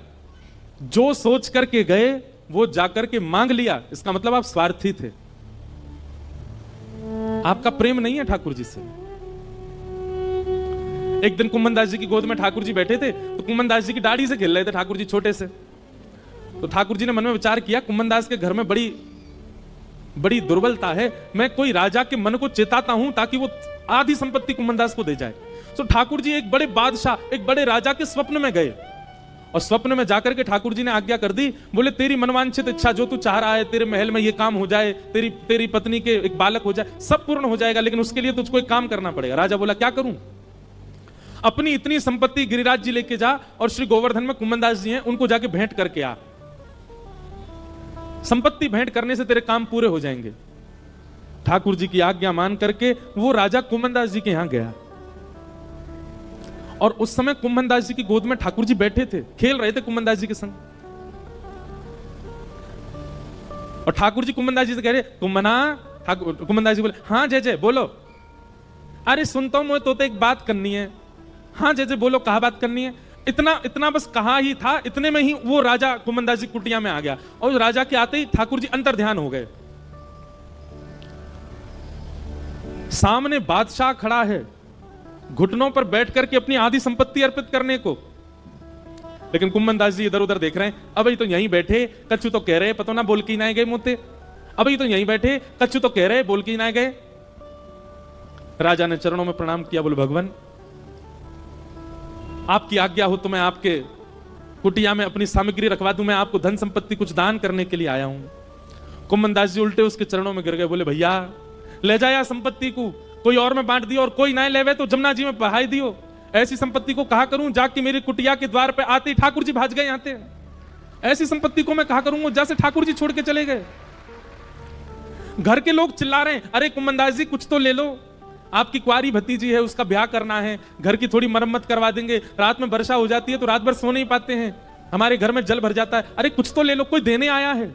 जो सोच करके गए वो जाकर के मांग लिया, इसका मतलब आप स्वार्थी थे, आपका प्रेम नहीं है ठाकुर जी से। एक दिन कुम्भन दास जी की गोद में ठाकुर जी बैठे थे, तो कुम्भन दास जी की दाढ़ी से खेल रहे थे ठाकुर जी छोटे से। तो ठाकुर जी ने मन में विचार किया, कुम्भन दास के घर में बड़ी बड़ी दुर्बलता है, मैं कोई राजा के मन को चेताता हूं ताकि वो आधी संपत्ति कुम्भन दास को दे जाए। तो ठाकुर जी एक बड़े बादशाह, एक बड़े राजा के स्वप्न में गए और स्वप्न में जाकर के ठाकुर जी ने आज्ञा कर दी, बोले तेरी मनवांछित इच्छा जो तू चाह रहा है, तेरे महल में ये काम हो जाए, तेरी पत्नी के एक बालक हो जाए, सब पूर्ण हो जाएगा, लेकिन उसके लिए तुझको एक काम करना पड़ेगा। राजा बोला क्या करूं? अपनी इतनी संपत्ति गिरिराज जी लेके जा और श्री गोवर्धन में कुम्भन दास जी हैं उनको जाके भेंट करके आ, संपत्ति भेंट करने से तेरे काम पूरे हो जाएंगे। ठाकुर जी की आज्ञा मान करके वो राजा कुम्भन दास जी के यहां गया और उस समय कुंभन दास जी की गोद में ठाकुर जी बैठे थे, खेल रहे थे कुंभन दास जी के संग। और ठाकुर जी कुंभन दास जी से कह रहे, कुंभना। कुंभन दास जी बोले, हाँ जय जय बोलो। अरे सुनता हूं मैं तो एक बात करनी है। हाँ जय जय बोलो, कहा बात करनी है। इतना इतना बस कहा ही था, इतने में ही वो राजा कुंभन दास जी कुटिया में आ गया, और राजा के आते ही ठाकुर जी अंतर ध्यान हो गए। सामने बादशाह खड़ा है, घुटनों पर बैठ करके अपनी आधी संपत्ति अर्पित करने को, लेकिन कुंभन दास जी इधर उधर देख रहे हैं। अभी तो यहीं बैठे, कच्चू तो कह रहे पता ना बोल के ना गए मोते। अभी तो यहीं बैठे, कच्चू तो कह रहे बोल के ना गए। राजा ने चरणों में प्रणाम किया, बोले भगवान आपकी आज्ञा हो तो मैं आपके कुटिया में अपनी सामग्री रखवा दूं, मैं आपको धन संपत्ति कुछ दान करने के लिए आया हूं। कुंभन दास जी उल्टे उसके चरणों में गिर गए, बोले भैया ले जाया संपत्ति को, कोई और में बांट दियो, और कोई ना लेवे तो जमुना जी में बहाई दियो। ऐसी संपत्ति को कहा करूं जाके मेरी कुटिया के द्वार पे आते ही ठाकुर जी भाज गए आते। ऐसी संपत्ति को मैं कहा करूंगा जैसे ठाकुर जी छोड़ के चले गए। घर के लोग चिल्ला रहे हैं, अरे कुंभन दास जी कुछ तो ले लो, आपकी कुंवारी भतीजी है, उसका ब्याह करना है, घर की थोड़ी मरम्मत करवा देंगे, रात में वर्षा हो जाती है तो रात भर सो नहीं पाते हैं, हमारे घर में जल भर जाता है, अरे कुछ तो ले लो, कोई देने आया है।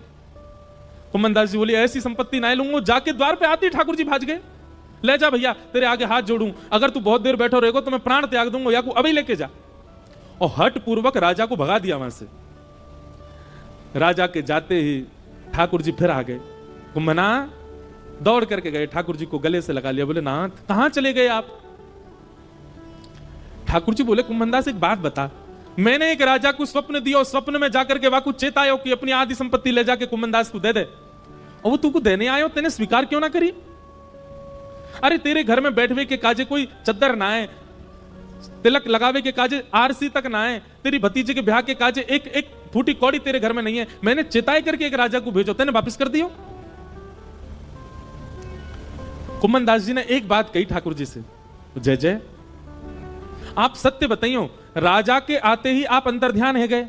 कुंभन दास जी बोले, ऐसी संपत्ति ना लूंगा। जाके द्वार पे आते ही ठाकुर जी भाज गए। ले जा भैया, तेरे आगे हाथ जोड़ूं, अगर तू बहुत देर बैठो रहेगा तो मैं प्राण त्याग दूंगा, या को अभी लेके जा। और हट पूर्वक राजा को भगा दिया वहां से। राजा के जाते ही ठाकुर जी फिर आ गए। कुंभना दौड़ करके गए, ठाकुर जी को गले से लगा लिया, बोले नाथ कहां चले गए आप। ठाकुर जी बोले, कुंभन दास एक बात बता, मैंने एक राजा को स्वप्न दिया और स्वप्न में जाकर के वाकु चेतायो कि अपनी आधी संपत्ति ले जाके कुंभन दास को दे दे, और वो तू को देने आयो, तेने स्वीकार क्यों ना करी। अरे तेरे घर में बैठवे के काजे कोई चद्दर ना है, तिलक लगावे के काजे आरसी तक ना है, तेरी भतीजे के ब्याह के काजे एक एक फूटी कौड़ी तेरे घर में नहीं है, मैंने चेताई करके एक राजा को भेजो, तेने वापस कर दियो। कुंभन दास जी ने एक बात कही ठाकुर जी से, जय जय आप सत्य बताइयो, राजा के आते ही आप अंतर्ध्यान है गए।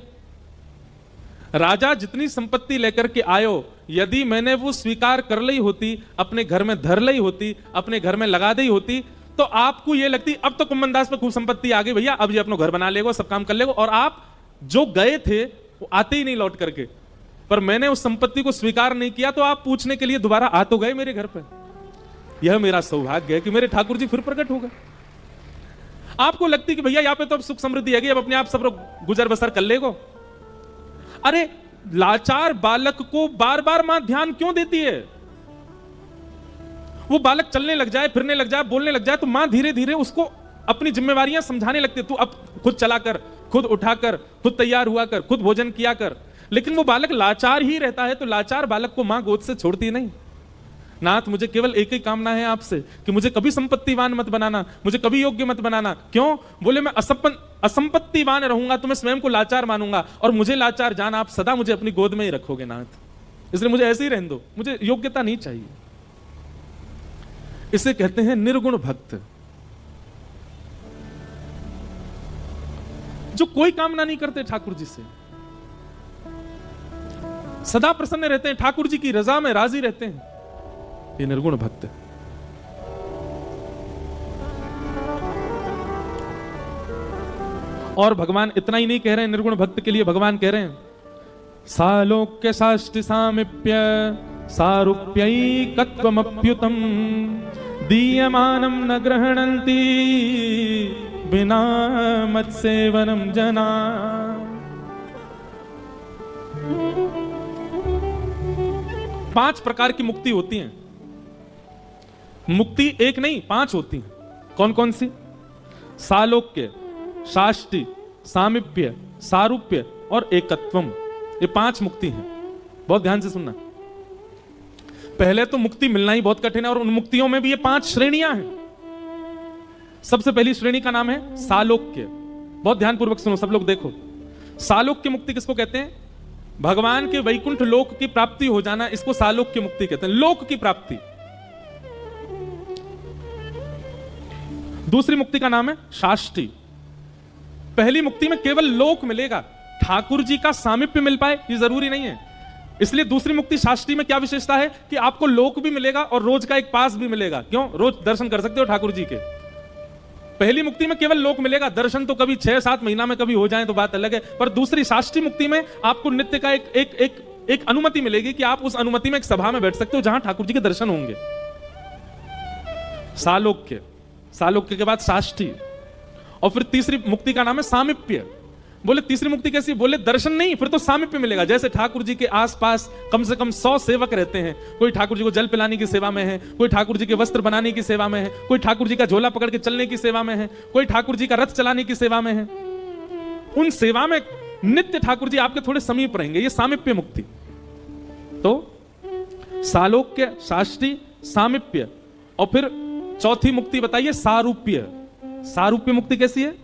राजा जितनी संपत्ति लेकर के आयो, यदि मैंने वो स्वीकार कर ली होती, अपने घर में धर ली होती, अपने घर में लगा दी होती, तो आपको ये लगती अब तो कुंभन दास पे खूब संपत्ति आ गई भैया, अब ये अपना घर बना लेगा, सब काम कर लेगा, और आप जो गए थे वो आते ही नहीं लौट करके। पर मैंने उस संपत्ति को स्वीकार नहीं किया, तो आप पूछने के लिए दोबारा आ तो गए मेरे घर पे। यह मेरा सौभाग्य है कि मेरे ठाकुर जी फिर प्रकट हो गए। आपको लगती कि भैया यहाँ पे तो अब सुख समृद्धि है, अब अपने आप सब गुजर बसर कर लेगो। अरे लाचार बालक को बार बार मां ध्यान क्यों देती है। वो बालक चलने लग जाए, फिरने लग जाए, बोलने लग जाए, तो मां धीरे धीरे उसको अपनी जिम्मेवारियां समझाने लगती है। तू अब खुद चला कर, खुद उठा कर, खुद तैयार हुआ कर, खुद भोजन किया कर। लेकिन वो बालक लाचार ही रहता है, तो लाचार बालक को मां गोद से छोड़ती नहीं। नाथ मुझे केवल एक ही कामना है आपसे कि मुझे कभी संपत्तिवान मत बनाना, मुझे कभी योग्य मत बनाना। क्यों? बोले मैं असंपत्तिवान रहूंगा तो मैं स्वयं को लाचार मानूंगा, और मुझे लाचार जान आप सदा मुझे अपनी गोद में ही रखोगे नाथ, इसलिए मुझे ऐसे ही रहने दो, मुझे योग्यता नहीं चाहिए। इसे कहते हैं निर्गुण भक्त, जो कोई कामना नहीं करते ठाकुर जी से, सदा प्रसन्न रहते हैं, ठाकुर जी की रजा में राजी रहते हैं, ये निर्गुण भक्त। और भगवान इतना ही नहीं कह रहे हैं निर्गुण भक्त के लिए, भगवान कह रहे हैं सालोक्य साष्टि सामिप्य सारूप्यैकत्वमप्युतम दीयमानं न गृह्णन्ति बिना मत्सेवनं जना। पांच प्रकार की मुक्ति होती है। मुक्ति एक नहीं, पांच होती हैं। कौन कौन सी? सालोक्य, साष्टि, सामीप्य, सारूप्य और एकत्वम, ये पांच मुक्ति हैं। बहुत ध्यान से सुनना। पहले तो मुक्ति मिलना ही बहुत कठिन है, और उन मुक्तियों में भी ये पांच श्रेणियां हैं। सबसे पहली श्रेणी का नाम है सालोक्य। बहुत ध्यानपूर्वक सुनो सब लोग, देखो। सालोक्य मुक्ति किसको कहते हैं? भगवान के वैकुंठ लोक की प्राप्ति हो जाना, इसको सालोक्य मुक्ति कहते हैं, लोक की प्राप्ति। दूसरी मुक्ति का नाम है साष्टि। पहली मुक्ति में केवल लोक मिलेगा, ठाकुर जी का सामीप्य मिल पाए ये जरूरी नहीं है, इसलिए दूसरी मुक्ति साष्टि में क्या विशेषता है कि आपको लोक भी मिलेगा और रोज का एक पास भी मिलेगा। क्यों? रोज दर्शन कर सकते हो ठाकुर जी के। पहली मुक्ति में केवल लोक मिलेगा, दर्शन तो कभी 6-7 महीना में कभी हो जाए तो बात अलग है, पर दूसरी साष्टी मुक्ति में आपको नित्य का एक अनुमति मिलेगी कि आप उस अनुमति में एक सभा में बैठ सकते हो जहां ठाकुर जी के दर्शन होंगे। सालोक्य के बाद साष्टी, और फिर तीसरी मुक्ति का नाम है सामीप्य। बोले तीसरी मुक्ति कैसी? बोले दर्शन नहीं, फिर तो सामीप्य मिलेगा। जैसे ठाकुर जी के आसपास कम से कम 100 सेवक रहते हैं, कोई ठाकुर जी को जल पिलाने की सेवा में है, कोई ठाकुर जी के वस्त्र बनाने की सेवा में है, कोई ठाकुर जी का झोला पकड़ के चलने की सेवा में है, कोई ठाकुर जी का रथ चलाने की सेवा में है। उन सेवा में नित्य ठाकुर जी आपके थोड़े समीप रहेंगे, ये सामीप्य मुक्ति। तो सालोक्य, साष्टी, सामीप्य, और फिर चौथी मुक्ति बताइए सारूप्य। सारूप्य मुक्ति कैसी है?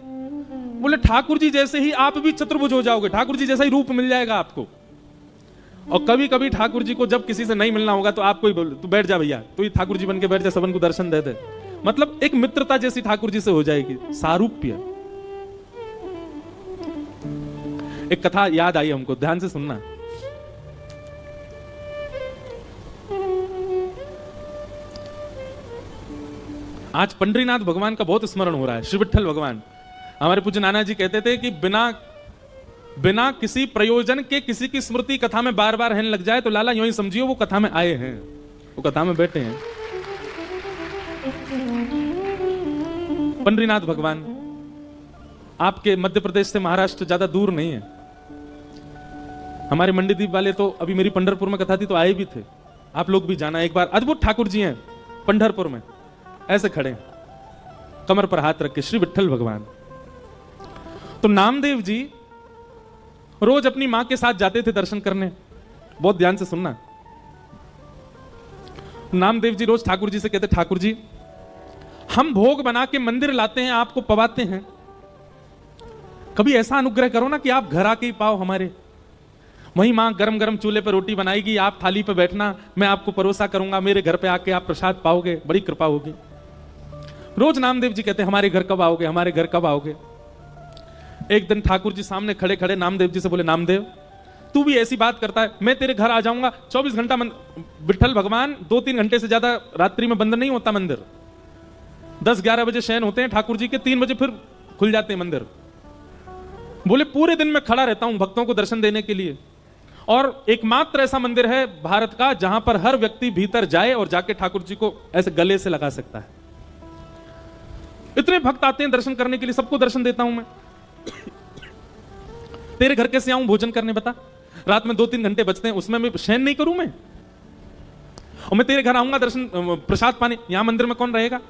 बोले ठाकुर जी जैसे ही आप भी चतुर्भुज हो जाओगे, ठाकुर जी जैसा ही रूप मिल जाएगा आपको। और कभी कभी ठाकुर जी को जब किसी से नहीं मिलना होगा तो आपको ही बोल, तू बैठ जा भैया, तू ही ठाकुर जी बन के बैठ जा, सबन को दर्शन दे दे। मतलब एक मित्रता जैसी ठाकुर जी से हो जाएगी, सारूप्य। एक कथा याद आई हमको, ध्यान से सुनना। आज पंडरीनाथ भगवान का बहुत स्मरण हो रहा है, श्री विठ्ठल भगवान। हमारे पूज्य नाना जी कहते थे कि बिना किसी प्रयोजन के किसी की स्मृति कथा में बार बार रहने लग जाए तो लाला यूं ही समझियो वो कथा में आए हैं, वो कथा में बैठे हैं। पंडरीनाथ भगवान आपके मध्य प्रदेश से महाराष्ट्र ज्यादा दूर नहीं है। हमारे मंडीदीप वाले तो अभी मेरी पंढरपुर में कथा थी तो आए भी थे, आप लोग भी जाना एक बार। अद्भुत ठाकुर जी हैं पंढरपुर में, ऐसे खड़े कमर पर हाथ रख के, श्री विठ्ठल भगवान। तो नामदेव जी रोज अपनी मां के साथ जाते थे दर्शन करने। बहुत ध्यान से सुनना। नामदेव जी रोज ठाकुर जी से कहते, ठाकुर जी हम भोग बना के मंदिर लाते हैं, आपको पवाते हैं, कभी ऐसा अनुग्रह करो ना कि आप घर आके ही पाओ हमारे। वही मां गरम गरम चूल्हे पर रोटी बनाएगी, आप थाली पर बैठना, मैं आपको परोसा करूंगा, मेरे घर पे आके आप प्रसाद पाओगे, बड़ी कृपा होगी। रोज नामदेव जी कहते, हमारे घर कब आओगे, हमारे घर कब आओगे। एक दिन ठाकुर जी सामने खड़े खड़े नामदेव जी से बोले, नामदेव तू भी ऐसी बात करता है, मैं तेरे घर आ जाऊंगा। 24 घंटा विठ्ठल भगवान 2-3 घंटे से ज्यादा रात्रि में बंद नहीं होता मंदिर। 10-11 बजे शयन होते हैं ठाकुर जी के, 3 बजे फिर खुल जाते हैं मंदिर। बोले पूरे दिन में खड़ा रहता हूं भक्तों को दर्शन देने के लिए, और एकमात्र ऐसा मंदिर है भारत का जहां पर हर व्यक्ति भीतर जाए और जाके ठाकुर जी को ऐसे गले से लगा सकता है। इतने भक्त आते हैं दर्शन करने के लिए, सबको दर्शन देता हूं मैं। तेरे घर कैसे आऊं भोजन करने बता? रात में 2-3 घंटे बचते हैं, उसमें मैं शयन नहीं करूं मैं? और मैं तेरे घर आऊंगा दर्शन प्रसाद पाने, यहां मंदिर में कौन रहेगा?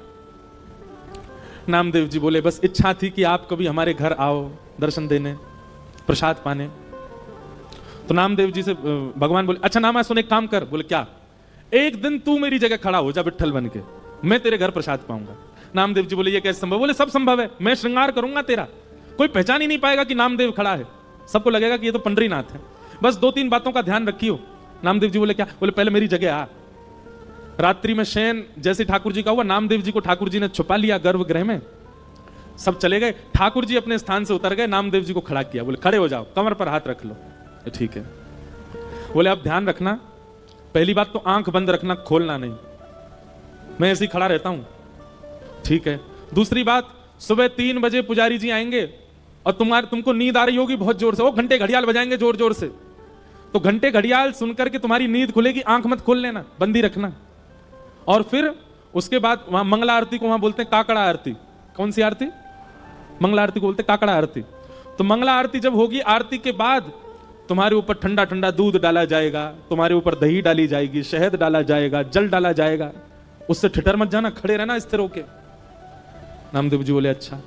नामदेव जी बोले, बस इच्छा थी कि आप कभी हमारे घर आओ दर्शन देने, प्रसाद पाने। तो नामदेव जी से भगवान बोले, अच्छा नामा सुन, एक काम कर। बोले क्या? एक दिन तू मेरी जगह खड़ा हो जा विठ्ठल बन के, मैं तेरे घर प्रसाद पाऊंगा। नामदेव जी बोले, ये कैसे संभव? बोले सब संभव है, मैं श्रृंगार करूंगा तेरा, कोई पहचान ही नहीं पाएगा कि नामदेव खड़ा है, सबको लगेगा कि ये तो पंडरीनाथ है। बस 2-3 बातों का ध्यान रखियो। नामदेव जी बोले क्या? बोले पहले मेरी जगह आ। रात्रि में शयन जैसे ठाकुर जी का हुआ, नामदेव जी को ठाकुर जी ने छुपा लिया गर्भगृह में, सब चले गए। ठाकुर जी अपने स्थान से उतर गए, नामदेव जी को खड़ा किया, बोले खड़े हो जाओ, कमर पर हाथ रख लो। ठीक है। बोले अब ध्यान रखना, पहली बात तो आंख बंद रखना, खोलना नहीं, मैं ऐसे ही खड़ा रहता हूं। ठीक है। दूसरी बात, सुबह 3 बजे पुजारी जी आएंगे और तुमको नींद आ रही होगी बहुत जोर से, वो घंटे घड़ियाल बजाएंगे जोर जोर से, तो घंटे घड़ियाल सुनकर के तुम्हारी नींद खुलेगी, आंख मत खोल लेना, बंदी रखना। और फिर उसके बाद वहां मंगला आरती को वहां बोलते हैं काकड़ा आरती। कौन सी आरती? मंगला आरती को बोलते हैं काकड़ा आरती। तो मंगला आरती जब होगी, आरती के बाद तुम्हारे ऊपर ठंडा ठंडा दूध डाला जाएगा, तुम्हारे ऊपर दही डाली जाएगी, शहद डाला जाएगा, जल डाला जाएगा, उससे ठिठर मत जाना, खड़े रहना स्थिर होके। नामदेव जी बोले अच्छा।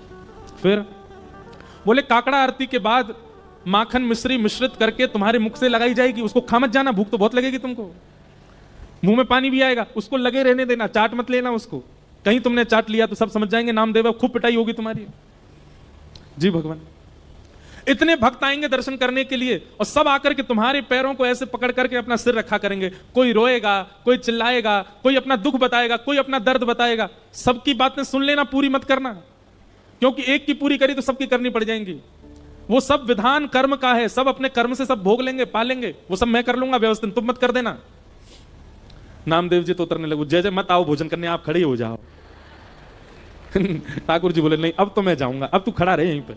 फिर बोले काकड़ा आरती के बाद माखन मिश्री मिश्रित करके तुम्हारे मुख से लगाई जाएगी, उसको खा मत जाना, भूख तो बहुत लगेगी तुमको, मुंह में पानी भी आएगा, उसको लगे रहने देना, चाट मत लेना उसको। कहीं तुमने चाट लिया तो सब समझ जाएंगे नामदेव, खूब पिटाई होगी तुम्हारी। जी भगवान। इतने भक्त आएंगे दर्शन करने के लिए और सब आकर के तुम्हारे पैरों को ऐसे पकड़ करके अपना सिर रखा करेंगे। कोई रोएगा, कोई चिल्लाएगा, कोई अपना दुख बताएगा, कोई अपना दर्द बताएगा। सबकी बातें सुन लेना, पूरी मत करना, क्योंकि एक की पूरी करी तो सबकी करनी पड़ जाएंगी। वो सब विधान कर्म का है, सब अपने कर्म से सब भोग लेंगे, पालेंगे, वो सब मैं कर लूंगा व्यवस्थित, तुम मत कर देना। नामदेव जी तो उतरने लगो, जय जय मत आओ भोजन करने, आप खड़े हो जाओ। ठाकुर जी बोले नहीं अब तो मैं जाऊंगा, अब तू खड़ा रहे यहीं पे।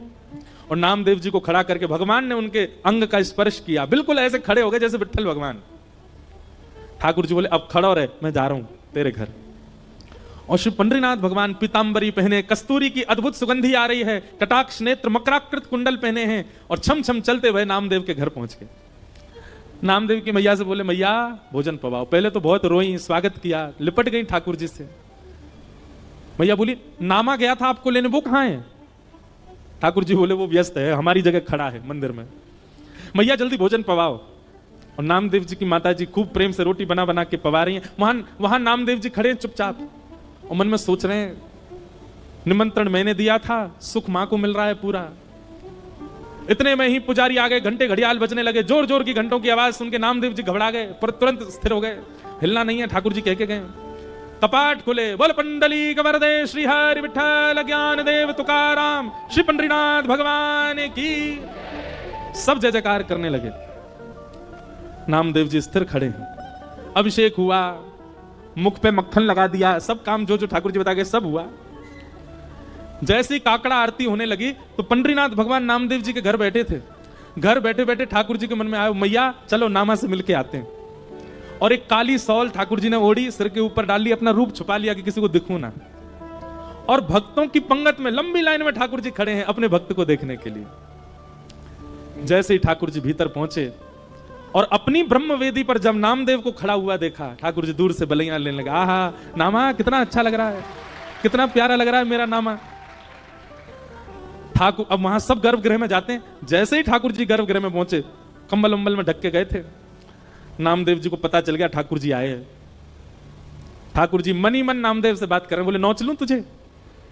और नामदेव जी को खड़ा करके भगवान ने उनके अंग का स्पर्श किया, बिल्कुल ऐसे खड़े हो गए जैसे विट्ठल भगवान। ठाकुर जी बोले अब खड़ा रहे, मैं जा रहा हूं तेरे घर। और श्री पंडरीनाथ भगवान पीतांबरी पहने, कस्तूरी की अद्भुत सुगंधी आ रही है, कटाक्ष नेत्र मकराकृत कुंडल पहने हैं और छम छम चलते हुए नामदेव के घर पहुंच गए। नामदेव की मैया से बोले मैया भोजन पवाओ। पहले तो बहुत रोई, स्वागत किया, लिपट गई ठाकुर जी से। मैया बोली नामा गया था आपको लेने, वो कहां है? ठाकुर जी बोले वो व्यस्त है, हमारी जगह खड़ा है मंदिर में। मैया जल्दी भोजन पवाओ। और नामदेव जी की माता जी खूब प्रेम से रोटी बना बना के पवा रही हैं। वहां नामदेव जी खड़े चुपचाप और मन में सोच रहे हैं निमंत्रण मैंने दिया था, सुख मां को मिल रहा है पूरा। इतने में ही पुजारी आ गए, घंटे घड़ियाल बजने लगे, जोर जोर की घंटों की आवाज सुन के नामदेव जी घबरा गए, पर तुरंत स्थिर हो गए, हिलना नहीं है। ठाकुर जी कह के गए। कपाट खुले, बोल पंडली कवरदे श्री हरि विठ्ठल ज्ञान देव तुकाराम श्री पंडरीनाथ भगवान की। सब जय जयकार करने लगे। नामदेव जी स्थिर खड़े हैं। अभिषेक हुआ, मुख पे मक्खन लगा दिया, सब काम जो जो ठाकुर जी बता गए सब हुआ। जैसी काकड़ा आरती होने लगी तो पंडरीनाथ भगवान नामदेव जी के घर बैठे थे। घर बैठे बैठे ठाकुर जी के मन में आया मैया चलो नामा से मिलके आते हैं। और एक काली सौल ठाकुर जी ने ओढ़ी, सिर के ऊपर डाल ली, अपना रूप छुपा लिया कि किसी को दिखूं ना। और भक्तों की पंगत में लंबी लाइन में ठाकुर जी खड़े हैं अपने भक्त को देखने के लिए। जैसे ही ठाकुर जी भीतर पहुंचे और अपनी ब्रह्म वेदी पर जब नामदेव को खड़ा हुआ देखा, ठाकुर जी दूर से बलैया लेने लगा। आहा नामा कितना अच्छा लग रहा है, कितना प्यारा लग रहा है मेरा नामा। ठाकुर अब वहां सब गर्भगृह में जाते हैं। जैसे ही ठाकुर जी गर्भगृह में पहुंचे, कंबल उम्बल में ढक के गए थे। नामदेव जी को पता चल गया ठाकुर जी आए हैं। ठाकुर जी मन ही मन नामदेव से बात कर रहे हैं, बोले नौच लूं तुझे?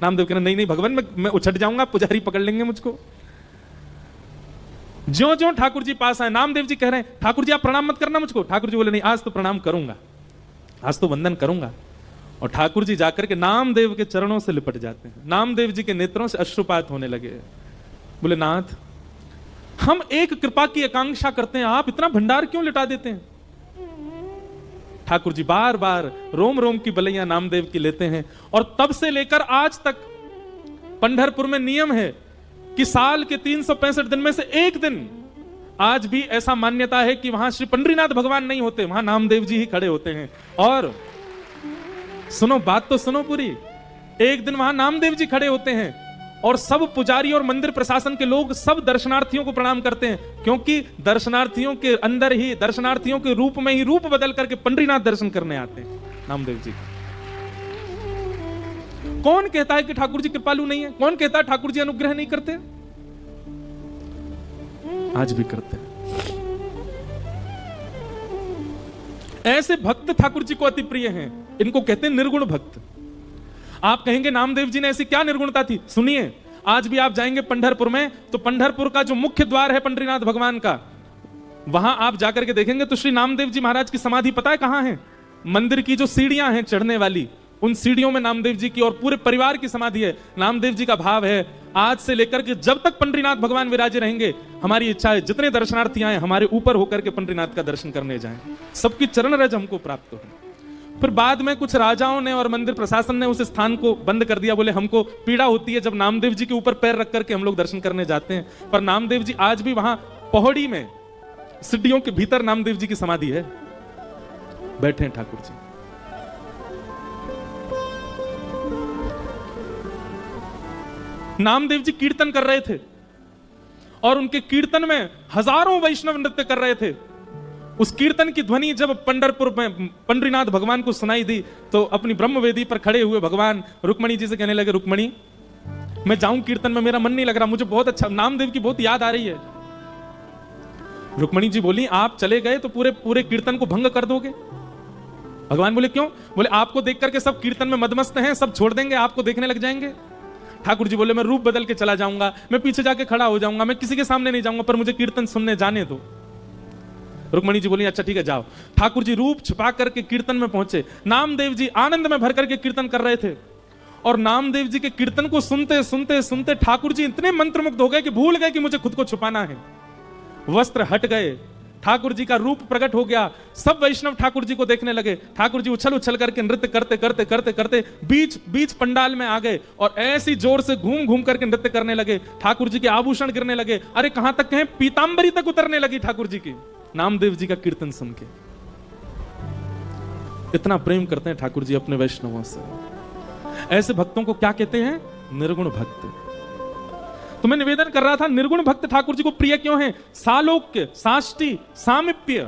नामदेव कह रहे नहीं नहीं भगवान मैं उछट जाऊंगा, पुजारी पकड़ लेंगे मुझको। ज्यों ज्यों ठाकुर जी पास आए, नामदेव जी कह रहे हैं ठाकुर जी आप प्रणाम मत करना मुझको। ठाकुर जी बोले नहीं आज तो प्रणाम करूंगा, आज तो वंदन करूंगा। और ठाकुर जी जाकर के नामदेव के चरणों से लिपट जाते हैं। नामदेव जी के नेत्रों से अश्रुपात होने लगे। बोले नाथ हम एक कृपा की आकांक्षा करते हैं, आप इतना भंडार क्यों लिटा देते हैं? ठाकुर जी बार बार रोम रोम की बलैया नामदेव की लेते हैं। और तब से लेकर आज तक पंढरपुर में नियम है कि साल के 365 दिन में से एक दिन आज भी ऐसा मान्यता है कि वहां श्री पंडरीनाथ भगवान नहीं होते, वहां नामदेव जी ही खड़े होते हैं। और सुनो बात तो सुनो पूरी, एक दिन वहां नामदेव जी खड़े होते हैं और सब पुजारी और मंदिर प्रशासन के लोग सब दर्शनार्थियों को प्रणाम करते हैं, क्योंकि दर्शनार्थियों के अंदर ही, दर्शनार्थियों के रूप में ही रूप बदल करके पंडरीनाथ दर्शन करने आते हैं नामदेव जी। कौन कहता है कि ठाकुर जी कृपालु नहीं है? कौन कहता है ठाकुर जी अनुग्रह नहीं करते? आज भी करते हैं। ऐसे भक्त ठाकुर जी को अति प्रिय हैं, इनको कहते हैं निर्गुण भक्त। आप कहेंगे नामदेव जी ने ऐसी क्या निर्गुणता थी? सुनिए, आज भी आप जाएंगे पंढरपुर में तो पंढरपुर का जो मुख्य द्वार है पंडरीनाथ भगवान का, वहां आप जाकर के देखेंगे तो श्री नामदेव जी महाराज की समाधि पता है कहां है? मंदिर की जो सीढ़ियां हैं चढ़ने वाली, उन सीढ़ियों में नामदेव जी की और पूरे परिवार की समाधि है। नामदेव जी का भाव है आज से लेकर के जब तक पंडरीनाथ भगवान विराजे रहेंगे, हमारी इच्छा है जितने दर्शनार्थी आए हमारे ऊपर होकर के पंडरीनाथ का दर्शन करने जाएं, सबकी चरण रज हमको प्राप्त हो। फिर बाद में कुछ राजाओं ने और मंदिर प्रशासन ने उस स्थान को बंद कर दिया, बोले हमको पीड़ा होती है जब नामदेव जी के ऊपर पैर रख करके हम लोग दर्शन करने जाते हैं। पर नामदेव जी आज भी वहां पौड़ी में सीढ़ियों के भीतर नामदेव जी की समाधि है, बैठे हैं ठाकुर जी। नामदेव जी कीर्तन कर रहे थे और उनके कीर्तन में हजारों वैष्णव नृत्य कर रहे थे। उस कीर्तन की ध्वनि जब पंढरपुर में पंडरीनाथ भगवान को सुनाई दी तो अपनी ब्रह्मवेदी पर खड़े हुए भगवान रुक्मणी जी से कहने लगे, रुक्मणी मैं जाऊं कीर्तन में, मेरा मन नहीं लग रहा, मुझे बहुत अच्छा नामदेव की बहुत याद आ रही है। रुक्मणी जी बोली आप चले गए तो पूरे पूरे कीर्तन को भंग कर दोगे। भगवान बोले क्यों? बोले आपको देख करके सब कीर्तन में मदमस्त हैं, सब छोड़ देंगे, आपको देखने लग जाएंगे। ठाकुर जी बोले मैं रूप बदल के चला जाऊंगा, मैं पीछे जाके खड़ा हो जाऊंगा, मैं किसी के सामने नहीं जाऊंगा, पर मुझे कीर्तन सुनने जाने दो। रुक्मणी जी बोली अच्छा ठीक है जाओ। ठाकुर जी रूप छुपा करके कीर्तन में पहुंचे। नामदेव जी आनंद में भर करके कीर्तन कर रहे थे और नामदेव जी के कीर्तन को सुनते सुनते सुनते ठाकुर जी इतने मंत्रमुग्ध हो गए कि भूल गए कि मुझे खुद को छुपाना है। वस्त्र हट गए, ठाकुर जी का रूप प्रकट हो गया। सब वैष्णव ठाकुर जी को देखने लगे। ठाकुर जी उछल उछल करके नृत्य करते करते करते करते बीच बीच पंडाल में आ गए और ऐसी जोर से घूम घूम करके नृत्य करने लगे। ठाकुर जी के आभूषण गिरने लगे। अरे कहां तक कहें, पीतांबरी तक उतरने लगी ठाकुर जी की, नामदेव जी का कीर्तन सुन के। इतना प्रेम करते हैं ठाकुर जी अपने वैष्णवों से। ऐसे भक्तों को क्या कहते हैं? निर्गुण भक्त। तो मैं निवेदन कर रहा था, निर्गुण भक्त ठाकुर जी को प्रिय क्यों है? सालोक्य, साष्टी, सामिप्य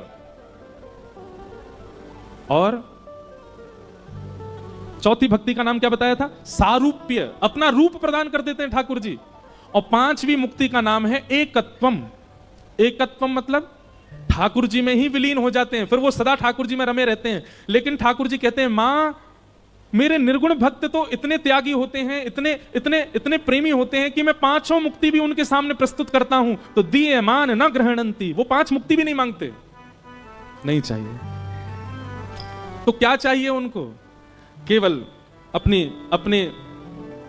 और चौथी भक्ति का नाम क्या बताया था? सारूप्य। अपना रूप प्रदान कर देते हैं ठाकुर जी। और पांचवी मुक्ति का नाम है एकत्वम। एकत्वम मतलब ठाकुर जी में ही विलीन हो जाते हैं, फिर वो सदा ठाकुर जी में रमे रहते हैं। लेकिन ठाकुर जी कहते हैं, मां मेरे निर्गुण भक्त तो इतने त्यागी होते हैं, इतने इतने इतने प्रेमी होते हैं कि मैं पांचों मुक्ति भी उनके सामने प्रस्तुत करता हूं तो दीयमान न ग्रहणंती, वो पांच मुक्ति भी नहीं मांगते। नहीं चाहिए। तो क्या चाहिए उनको? केवल अपनी अपने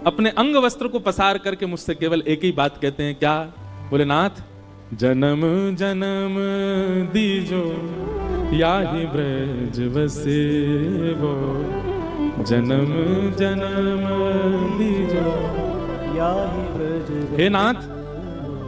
अपने अंग वस्त्र को पसार करके मुझसे केवल एक ही बात कहते हैं, क्या? बोले, नाथ जन्म जन्म दीजो याहि ब्रज बसे वो, जन्म जन्म दीजो याहि ब्रज। हे नाथ,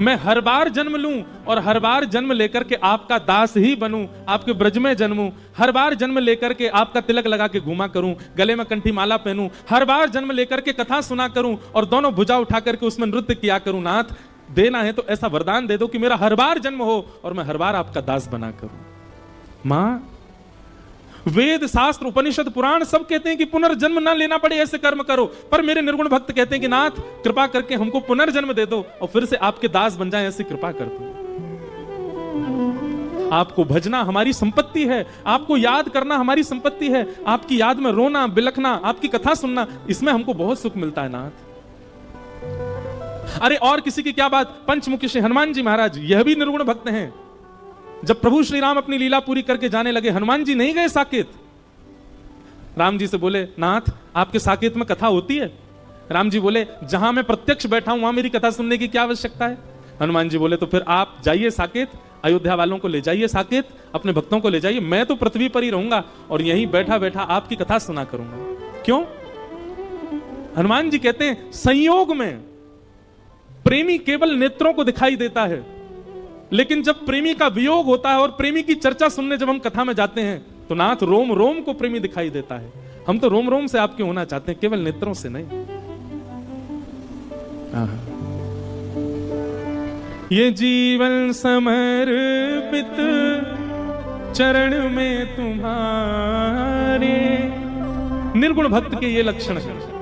मैं हर बार जन्म लूं और हर बार जन्म लेकर के आपका दास ही बनूं, आपके ब्रज में जन्मूं, हर बार जन्म लेकर के आपका तिलक लगा के घूमा करूं, गले में कंठी माला पहनूं, हर बार जन्म लेकर के कथा सुना करूं और दोनों भुजा उठा करके उसमें नृत्य किया करूं। नाथ, देना है तो ऐसा वरदान दे दो कि मेरा हर बार जन्म हो और मैं हर बार आपका दास बना करूं। मां, वेद शास्त्र उपनिषद पुराण सब कहते हैं कि पुनर्जन्म ना लेना पड़े, ऐसे कर्म करो, पर मेरे निर्गुण भक्त कहते हैं कि नाथ कृपा करके हमको पुनर्जन्म दे दो और फिर से आपके दास बन जाए, ऐसी कृपा कर दो। आपको भजना हमारी संपत्ति है, आपको याद करना हमारी संपत्ति है, आपकी याद में रोना बिलखना, आपकी कथा सुनना, इसमें हमको बहुत सुख मिलता है नाथ। अरे और किसी की क्या बात, पंचमुखी श्री हनुमान जी महाराज, यह भी निर्गुण भक्त हैं। जब प्रभु श्री राम अपनी लीला पूरी करके जाने लगे, हनुमान जी नहीं गए साकेत। राम जी से बोले, नाथ आपके साकेत में कथा होती है? राम जी बोले, जहां मैं प्रत्यक्ष बैठा हूं वहां मेरी कथा सुनने की क्या आवश्यकता है? हनुमान जी बोले, तो फिर आप जाइए साकेत, अयोध्या वालों को ले जाइए साकेत, अपने भक्तों को ले जाइए, मैं तो पृथ्वी पर ही रहूंगा और यहीं बैठा बैठा आपकी कथा सुना करूंगा। क्यों? हनुमान जी कहते हैं, संयोग में प्रेमी केवल नेत्रों को दिखाई देता है, लेकिन जब प्रेमी का वियोग होता है और प्रेमी की चर्चा सुनने जब हम कथा में जाते हैं तो नाथ रोम रोम को प्रेमी दिखाई देता है। हम तो रोम रोम से आपके होना चाहते हैं, केवल नेत्रों से नहीं। ये जीवन समर्पित चरण में तुम्हारे, निर्गुण भक्त के ये लक्षण है।